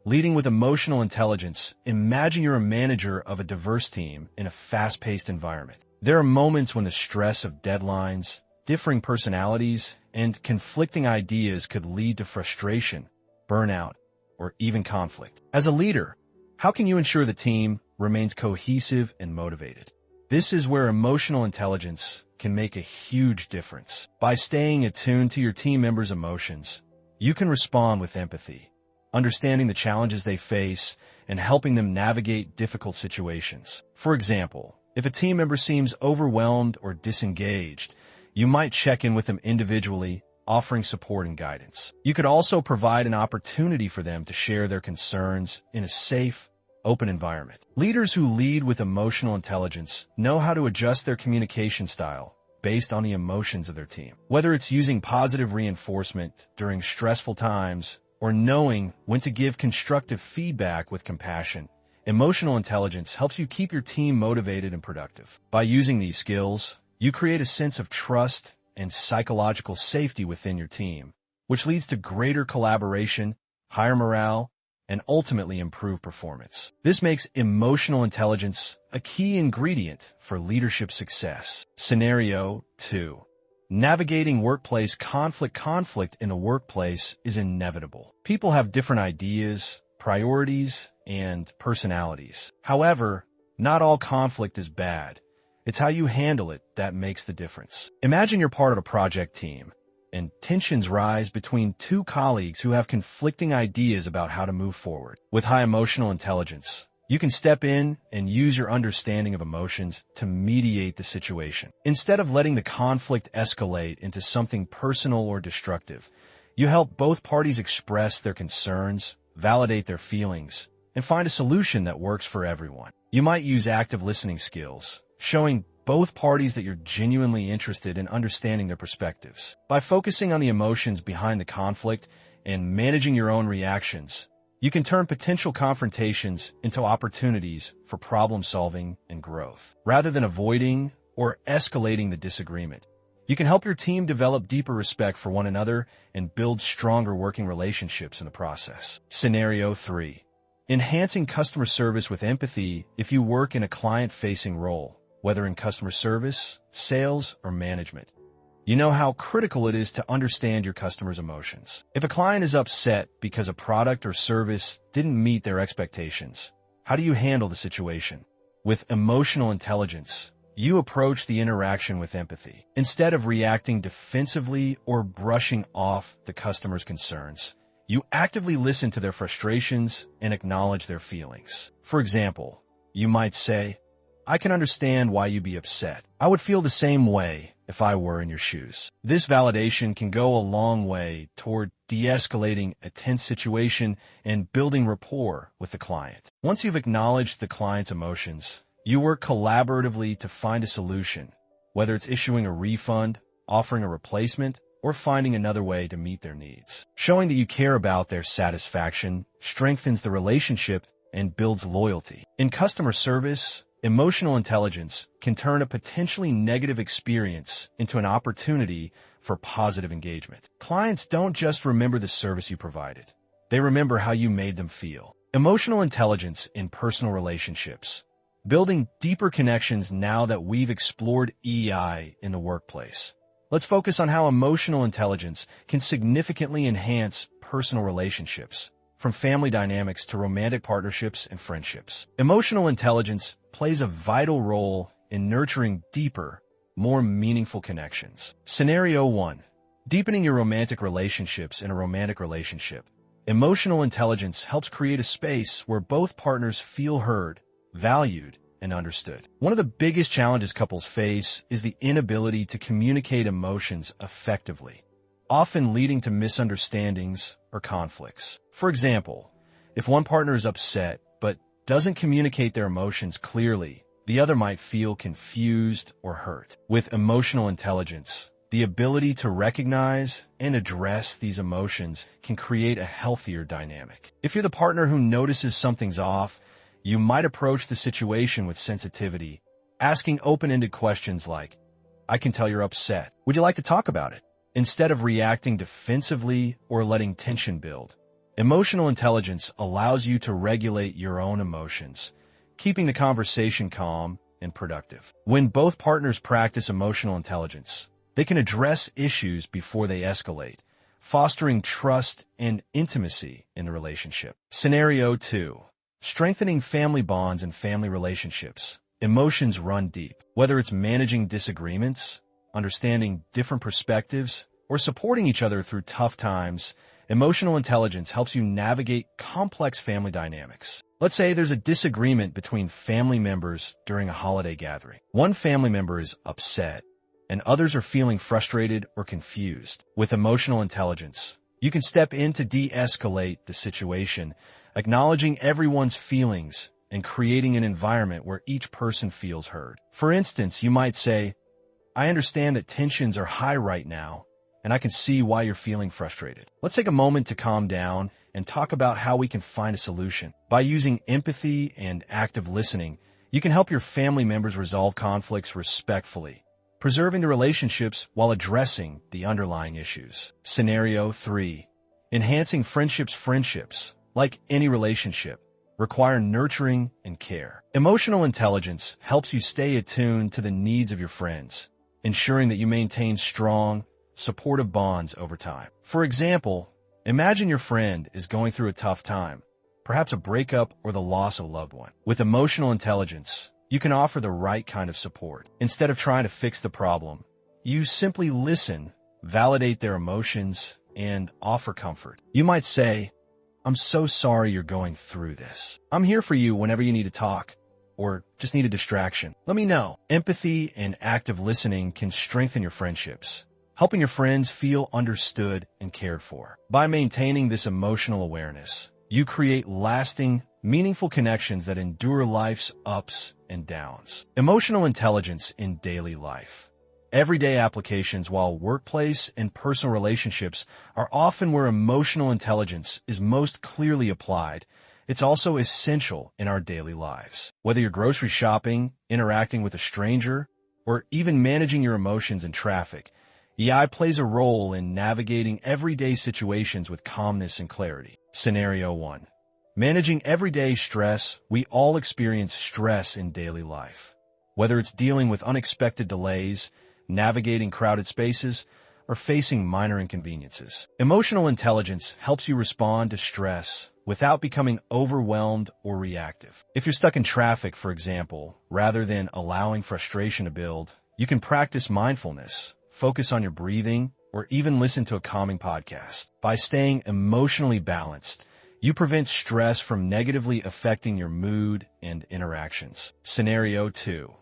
Leading with emotional intelligence. Imagine you're a manager of a diverse team in a fast-paced environment. There are moments when the stress of deadlines, differing personalities, and conflicting ideas could lead to frustration, burnout, or even conflict. As a leader, how can you ensure the team remains cohesive and motivated? This is where emotional intelligence can make a huge difference. By staying attuned to your team members' emotions, you can respond with empathy, understanding the challenges they face and helping them navigate difficult situations. For example, if a team member seems overwhelmed or disengaged, you might check in with them individually, offering support and guidance. You could also provide an opportunity for them to share their concerns in a safe, open environment. Leaders who lead with emotional intelligence know how to adjust their communication style based on the emotions of their team. Whether it's using positive reinforcement during stressful times or knowing when to give constructive feedback with compassion, emotional intelligence helps you keep your team motivated and productive. By using these skills, you create a sense of trust and psychological safety within your team, which leads to greater collaboration, higher morale, and ultimately improved performance. This makes emotional intelligence a key ingredient for leadership success. Scenario 2. Navigating workplace conflict. Conflict in the workplace is inevitable. People have different ideas, priorities, and personalities. However, not all conflict is bad. It's how you handle it that makes the difference. Imagine you're part of a project team, and tensions rise between two colleagues who have conflicting ideas about how to move forward. With high emotional intelligence, you can step in and use your understanding of emotions to mediate the situation. Instead of letting the conflict escalate into something personal or destructive, you help both parties express their concerns, validate their feelings, and find a solution that works for everyone. You might use active listening skills, showing both parties that you're genuinely interested in understanding their perspectives. By focusing on the emotions behind the conflict and managing your own reactions, you can turn potential confrontations into opportunities for problem-solving and growth. Rather than avoiding or escalating the disagreement, you can help your team develop deeper respect for one another and build stronger working relationships in the process. Scenario 3. Enhancing customer service with empathy. If you work in a client-facing role, whether in customer service, sales, or management, you know how critical it is to understand your customers' emotions. If a client is upset because a product or service didn't meet their expectations, how do you handle the situation? With emotional intelligence, you approach the interaction with empathy. Instead of reacting defensively or brushing off the customer's concerns, you actively listen to their frustrations and acknowledge their feelings. For example, you might say, "I can understand why you'd be upset. I would feel the same way if I were in your shoes." This validation can go a long way toward de-escalating a tense situation, and building rapport with the client. Once you've acknowledged the client's emotions, you work collaboratively to find a solution, whether it's issuing a refund, offering a replacement, or finding another way to meet their needs. Showing that you care about their satisfaction strengthens the relationship and builds loyalty. In customer service, emotional intelligence can turn a potentially negative experience into an opportunity for positive engagement. Clients don't just remember the service you provided. They remember how you made them feel. Emotional intelligence in personal relationships. Building deeper connections now that we've explored EI in the workplace. Let's focus on how emotional intelligence can significantly enhance personal relationships, from family dynamics to romantic partnerships and friendships. Emotional intelligence plays a vital role in nurturing deeper, more meaningful connections. Scenario 1. Deepening your romantic relationships in a romantic relationship. Emotional intelligence helps create a space where both partners feel heard, valued, and understood. One of the biggest challenges couples face is the inability to communicate emotions effectively, often leading to misunderstandings or conflicts. For example, if one partner is upset but doesn't communicate their emotions clearly, the other might feel confused or hurt. With emotional intelligence, the ability to recognize and address these emotions can create a healthier dynamic. If you're the partner who notices something's off, you might approach the situation with sensitivity, asking open-ended questions like, "I can tell you're upset. Would you like to talk about it?" Instead of reacting defensively or letting tension build. Emotional intelligence allows you to regulate your own emotions, keeping the conversation calm and productive. When both partners practice emotional intelligence, they can address issues before they escalate, fostering trust and intimacy in the relationship. Scenario 2. Strengthening family bonds and family relationships. Emotions run deep. Whether it's managing disagreements, understanding different perspectives, or supporting each other through tough times, emotional intelligence helps you navigate complex family dynamics. Let's say there's a disagreement between family members during a holiday gathering. One family member is upset, and others are feeling frustrated or confused. With emotional intelligence, you can step in to de-escalate the situation, acknowledging everyone's feelings and creating an environment where each person feels heard. For instance, you might say, "I understand that tensions are high right now, and I can see why you're feeling frustrated. Let's take a moment to calm down and talk about how we can find a solution." By using empathy and active listening, you can help your family members resolve conflicts respectfully, preserving the relationships while addressing the underlying issues. Scenario 3. Enhancing friendships. Friendships, like any relationship, require nurturing and care. Emotional intelligence helps you stay attuned to the needs of your friends, ensuring that you maintain strong, supportive bonds over time. For example, imagine your friend is going through a tough time, perhaps a breakup or the loss of a loved one. With emotional intelligence, you can offer the right kind of support. Instead of trying to fix the problem, you simply listen, validate their emotions, and offer comfort. You might say, "I'm so sorry you're going through this. I'm here for you whenever you need to talk, or just need a distraction. Let me know." Empathy and active listening can strengthen your friendships, helping your friends feel understood and cared for. By maintaining this emotional awareness, you create lasting, meaningful connections that endure life's ups and downs. Emotional intelligence in daily life. Everyday applications, while workplace and personal relationships are often where emotional intelligence is most clearly applied, it's also essential in our daily lives. Whether you're grocery shopping, interacting with a stranger, or even managing your emotions in traffic, EI plays a role in navigating everyday situations with calmness and clarity. Scenario 1. Managing everyday stress. We all experience stress in daily life. Whether it's dealing with unexpected delays, navigating crowded spaces, or facing minor inconveniences. Emotional intelligence helps you respond to stress without becoming overwhelmed or reactive. If you're stuck in traffic, for example, rather than allowing frustration to build, you can practice mindfulness, focus on your breathing, or even listen to a calming podcast. By staying emotionally balanced, you prevent stress from negatively affecting your mood and interactions. Scenario 2.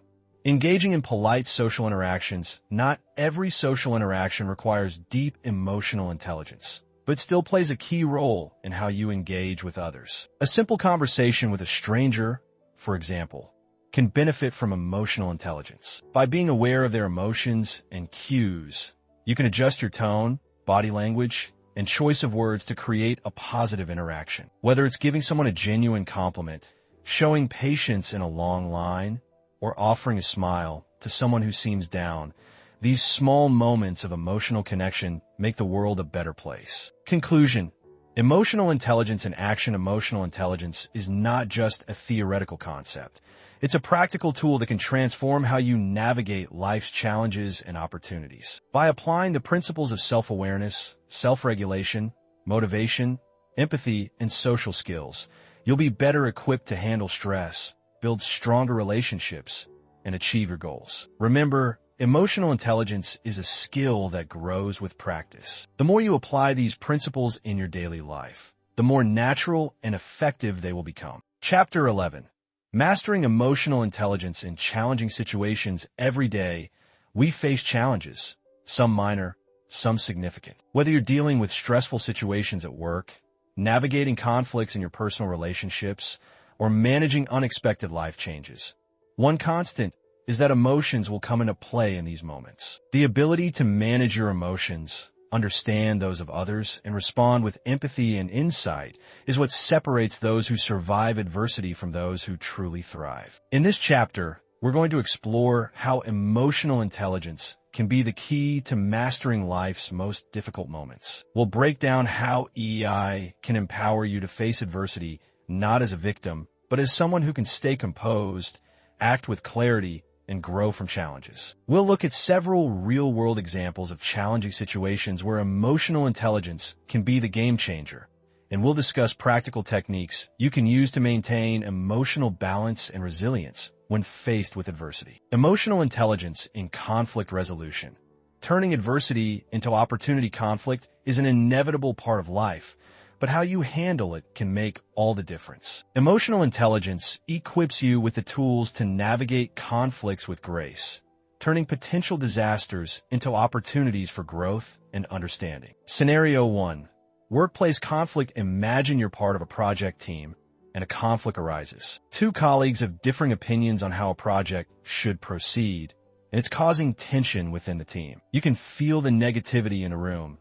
Engaging in polite social interactions. Not every social interaction requires deep emotional intelligence. but still plays a key role in how you engage with others. A simple conversation with a stranger, for example, can benefit from emotional intelligence. By being aware of their emotions and cues, you can adjust your tone, body language, and choice of words to create a positive interaction. Whether it's giving someone a genuine compliment, showing patience in a long line, or offering a smile to someone who seems down, these small moments of emotional connection make the world a better place. Conclusion: emotional intelligence in action. Emotional intelligence is not just a theoretical concept. It's a practical tool that can transform how you navigate life's challenges and opportunities. By applying the principles of self-awareness, self-regulation, motivation, empathy, and social skills, you'll be better equipped to handle stress, build stronger relationships, and achieve your goals. Remember, emotional intelligence is a skill that grows with practice. The more you apply these principles in your daily life, the more natural and effective they will become. Chapter 11. Mastering emotional intelligence in challenging situations. Every day, we face challenges, some minor, some significant. Whether you're dealing with stressful situations at work, navigating conflicts in your personal relationships, or managing unexpected life changes, one constant is that emotions will come into play in these moments. The ability to manage your emotions, understand those of others, and respond with empathy and insight is what separates those who survive adversity from those who truly thrive. In this chapter, we're going to explore how emotional intelligence can be the key to mastering life's most difficult moments. We'll break down how EI can empower you to face adversity not as a victim, but as someone who can stay composed, act with clarity, and grow from challenges. We'll look at several real-world examples of challenging situations where emotional intelligence can be the game changer, and we'll discuss practical techniques you can use to maintain emotional balance and resilience when faced with adversity. Emotional intelligence in conflict resolution. Turning adversity into opportunity. Conflict is an inevitable part of life, but how you handle it can make all the difference. Emotional intelligence equips you with the tools to navigate conflicts with grace, turning potential disasters into opportunities for growth and understanding. Scenario 1. Workplace conflict. Imagine you're part of a project team and a conflict arises. Two colleagues have differing opinions on how a project should proceed, and it's causing tension within the team. You can feel the negativity in a room.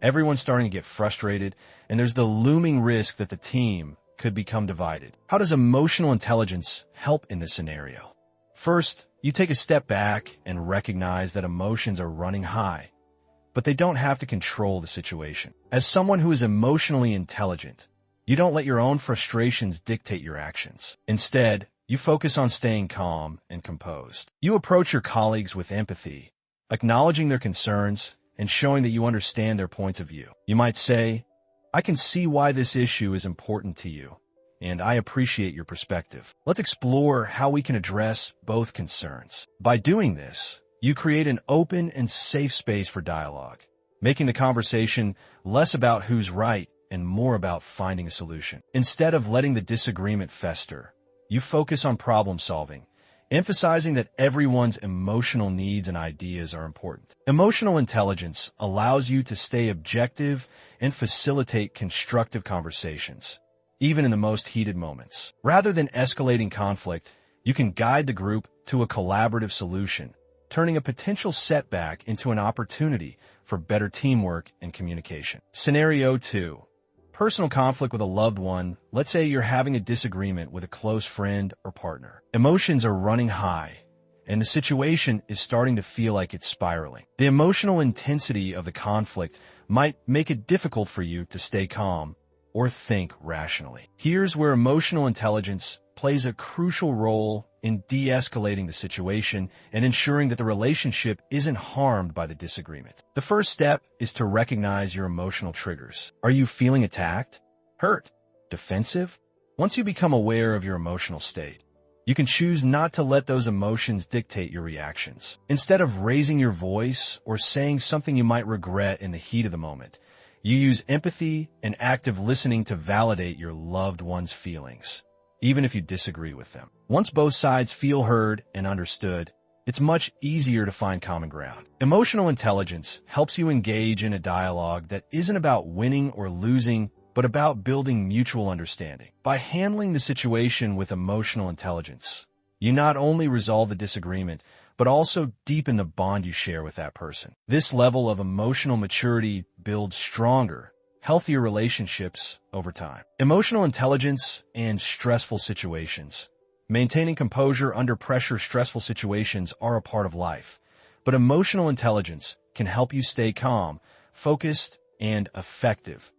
Everyone's starting to get frustrated, and there's the looming risk that the team could become divided. How does emotional intelligence help in this scenario? First, you take a step back and recognize that emotions are running high, but they don't have to control the situation. As someone who is emotionally intelligent, you don't let your own frustrations dictate your actions. Instead, you focus on staying calm and composed. You approach your colleagues with empathy, acknowledging their concerns and showing that you understand their points of view. You might say, "I can see why this issue is important to you, and I appreciate your perspective. Let's explore how we can address both concerns." By doing this, you create an open and safe space for dialogue, making the conversation less about who's right and more about finding a solution. Instead of letting the disagreement fester, you focus on problem solving, emphasizing that everyone's emotional needs and ideas are important. Emotional intelligence allows you to stay objective and facilitate constructive conversations, even in the most heated moments. Rather than escalating conflict, you can guide the group to a collaborative solution, turning a potential setback into an opportunity for better teamwork and communication. Scenario 2. Personal conflict with a loved one. Let's say you're having a disagreement with a close friend or partner. Emotions are running high, and the situation is starting to feel like it's spiraling. The emotional intensity of the conflict might make it difficult for you to stay calm or think rationally. Here's where emotional intelligence plays a crucial role in de-escalating the situation and ensuring that the relationship isn't harmed by the disagreement. The first step is to recognize your emotional triggers. Are you feeling attacked, hurt, defensive? Once you become aware of your emotional state, you can choose not to let those emotions dictate your reactions. Instead of raising your voice or saying something you might regret in the heat of the moment, you use empathy and active listening to validate your loved one's feelings, even if you disagree with them. Once both sides feel heard and understood, it's much easier to find common ground. Emotional intelligence helps you engage in a dialogue that isn't about winning or losing, but about building mutual understanding. By handling the situation with emotional intelligence, you not only resolve the disagreement, but also deepen the bond you share with that person. This level of emotional maturity builds stronger, healthier relationships over time. Emotional intelligence and stressful situations. Maintaining composure under pressure. Stressful situations are a part of life, but emotional intelligence can help you stay calm, focused, and effective,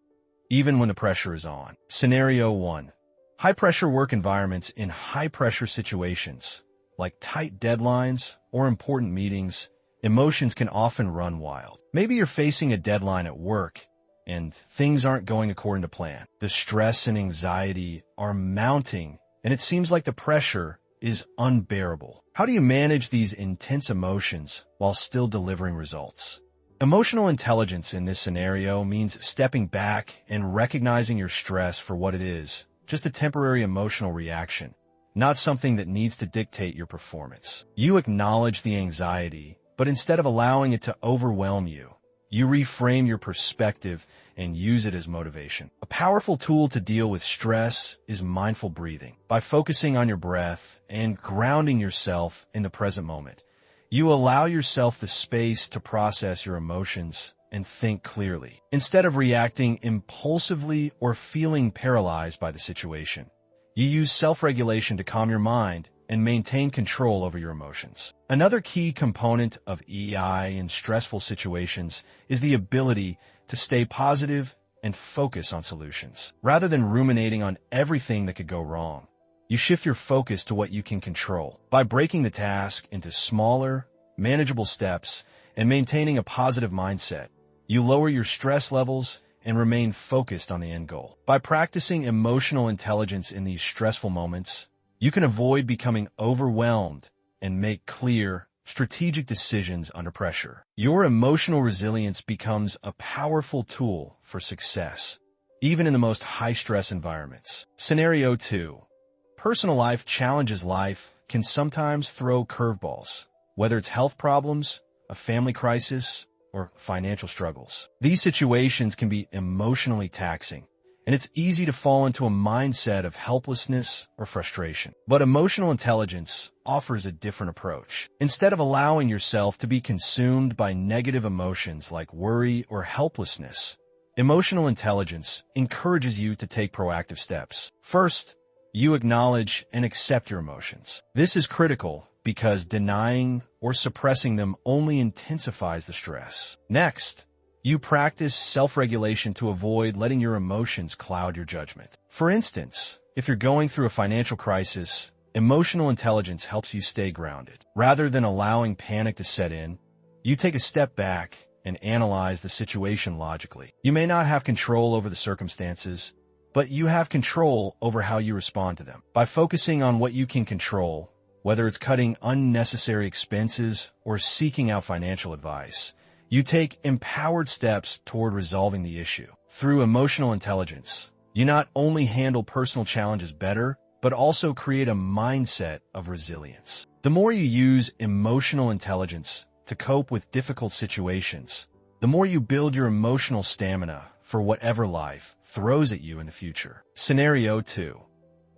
even when the pressure is on. Scenario 1. High-pressure work environments. In high-pressure situations, like tight deadlines or important meetings, emotions can often run wild. Maybe you're facing a deadline at work, and things aren't going according to plan. The stress and anxiety are mounting, and it seems like the pressure is unbearable. How do you manage these intense emotions while still delivering results? Emotional intelligence in this scenario means stepping back and recognizing your stress for what it is, just a temporary emotional reaction, not something that needs to dictate your performance. You acknowledge the anxiety, but instead of allowing it to overwhelm you, you reframe your perspective and use it as motivation. A powerful tool to deal with stress is mindful breathing. By focusing on your breath and grounding yourself in the present moment, you allow yourself the space to process your emotions and think clearly, instead of reacting impulsively or feeling paralyzed by the situation. You use self-regulation to calm your mind and maintain control over your emotions. Another key component of EI in stressful situations is the ability to stay positive and focus on solutions. Rather than ruminating on everything that could go wrong, you shift your focus to what you can control. By breaking the task into smaller, manageable steps and maintaining a positive mindset, you lower your stress levels and remain focused on the end goal. By practicing emotional intelligence in these stressful moments, you can avoid becoming overwhelmed and make clear, strategic decisions under pressure. Your emotional resilience becomes a powerful tool for success, even in the most high-stress environments. Scenario 2. Personal life challenges. Life can sometimes throw curveballs, whether it's health problems, a family crisis, or financial struggles. These situations can be emotionally taxing, and it's easy to fall into a mindset of helplessness or frustration. But emotional intelligence offers a different approach. Instead of allowing yourself to be consumed by negative emotions like worry or helplessness, emotional intelligence encourages you to take proactive steps. First, you acknowledge and accept your emotions. This is critical because denying or suppressing them only intensifies the stress. Next, you practice self-regulation to avoid letting your emotions cloud your judgment. For instance, if you're going through a financial crisis, emotional intelligence helps you stay grounded. Rather than allowing panic to set in, you take a step back and analyze the situation logically. You may not have control over the circumstances, but you have control over how you respond to them. By focusing on what you can control, whether it's cutting unnecessary expenses or seeking out financial advice, you take empowered steps toward resolving the issue. Through emotional intelligence, you not only handle personal challenges better, but also create a mindset of resilience. The more you use emotional intelligence to cope with difficult situations, the more you build your emotional stamina for whatever life throws at you in the future. Scenario 2.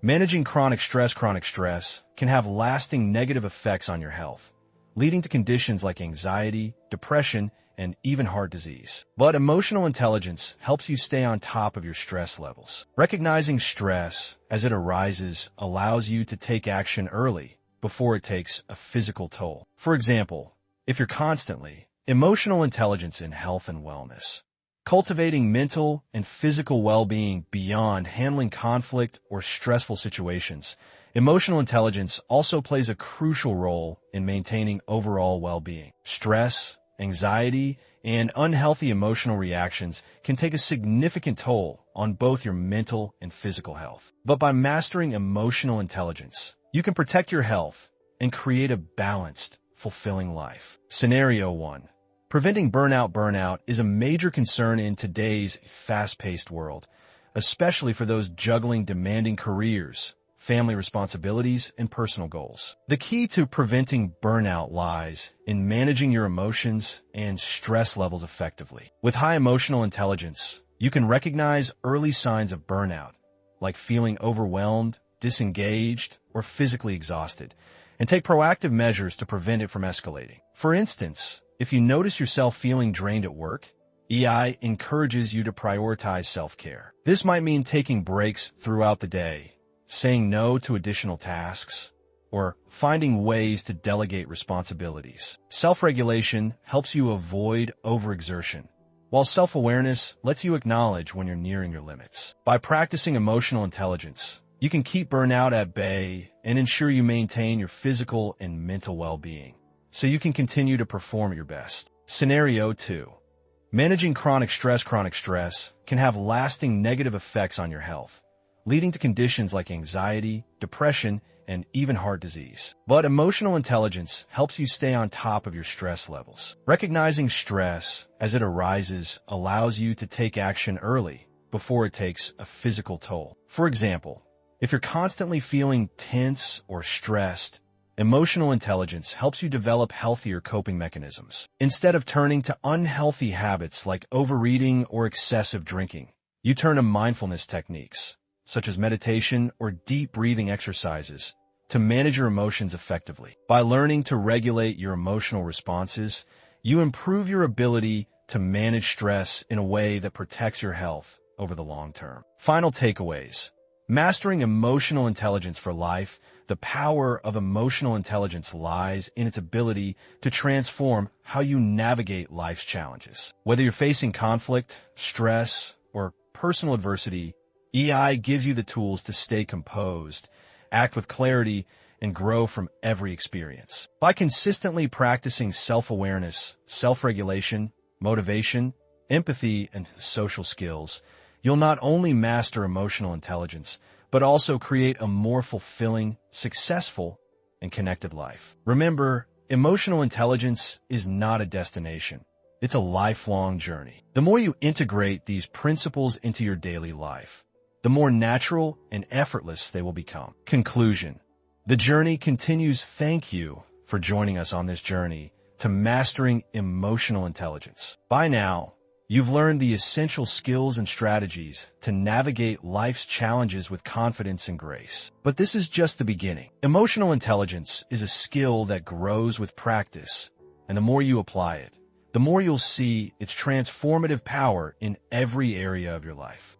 Managing chronic stress. Chronic stress can have lasting negative effects on your health, leading to conditions like anxiety, depression, and even heart disease. But emotional intelligence helps you stay on top of your stress levels. Recognizing stress as it arises allows you to take action early before it takes a physical toll. For example, if you're constantly emotional intelligence in health and wellness, cultivating mental and physical well-being beyond handling conflict or stressful situations, emotional intelligence also plays a crucial role in maintaining overall well-being. Stress, anxiety, and unhealthy emotional reactions can take a significant toll on both your mental and physical health. But by mastering emotional intelligence, you can protect your health and create a balanced, fulfilling life. Scenario 1. Preventing burnout. Burnout is a major concern in today's fast-paced world, especially for those juggling demanding careers, family responsibilities, and personal goals. The key to preventing burnout lies in managing your emotions and stress levels effectively. With high emotional intelligence, you can recognize early signs of burnout, like feeling overwhelmed, disengaged, or physically exhausted, and take proactive measures to prevent it from escalating. For instance, if you notice yourself feeling drained at work, EI encourages you to prioritize self-care. This might mean taking breaks throughout the day, saying no to additional tasks, or finding ways to delegate responsibilities. Self-regulation helps you avoid overexertion, while self-awareness lets you acknowledge when you're nearing your limits. By practicing emotional intelligence, you can keep burnout at bay and ensure you maintain your physical and mental well-being, so you can continue to perform at your best. Scenario 2. Managing chronic stress can have lasting negative effects on your health, leading to conditions like anxiety, depression, and even heart disease. But emotional intelligence helps you stay on top of your stress levels. Recognizing stress as it arises allows you to take action early before it takes a physical toll. For example, if you're constantly feeling tense or stressed, emotional intelligence helps you develop healthier coping mechanisms. Instead of turning to unhealthy habits like overeating or excessive drinking, you turn to mindfulness techniques, such as meditation or deep breathing exercises, to manage your emotions effectively. By learning to regulate your emotional responses, you improve your ability to manage stress in a way that protects your health over the long term. Final takeaways. Mastering emotional intelligence for life. The power of emotional intelligence lies in its ability to transform how you navigate life's challenges. Whether you're facing conflict, stress, or personal adversity, EI gives you the tools to stay composed, act with clarity, and grow from every experience. By consistently practicing self-awareness, self-regulation, motivation, empathy, and social skills, you'll not only master emotional intelligence, but also create a more fulfilling, successful, and connected life. Remember, emotional intelligence is not a destination. It's a lifelong journey. The more you integrate these principles into your daily life, the more natural and effortless they will become. Conclusion. The journey continues. Thank you for joining us on this journey to mastering emotional intelligence. By now, you've learned the essential skills and strategies to navigate life's challenges with confidence and grace. But this is just the beginning. Emotional intelligence is a skill that grows with practice, and the more you apply it, the more you'll see its transformative power in every area of your life.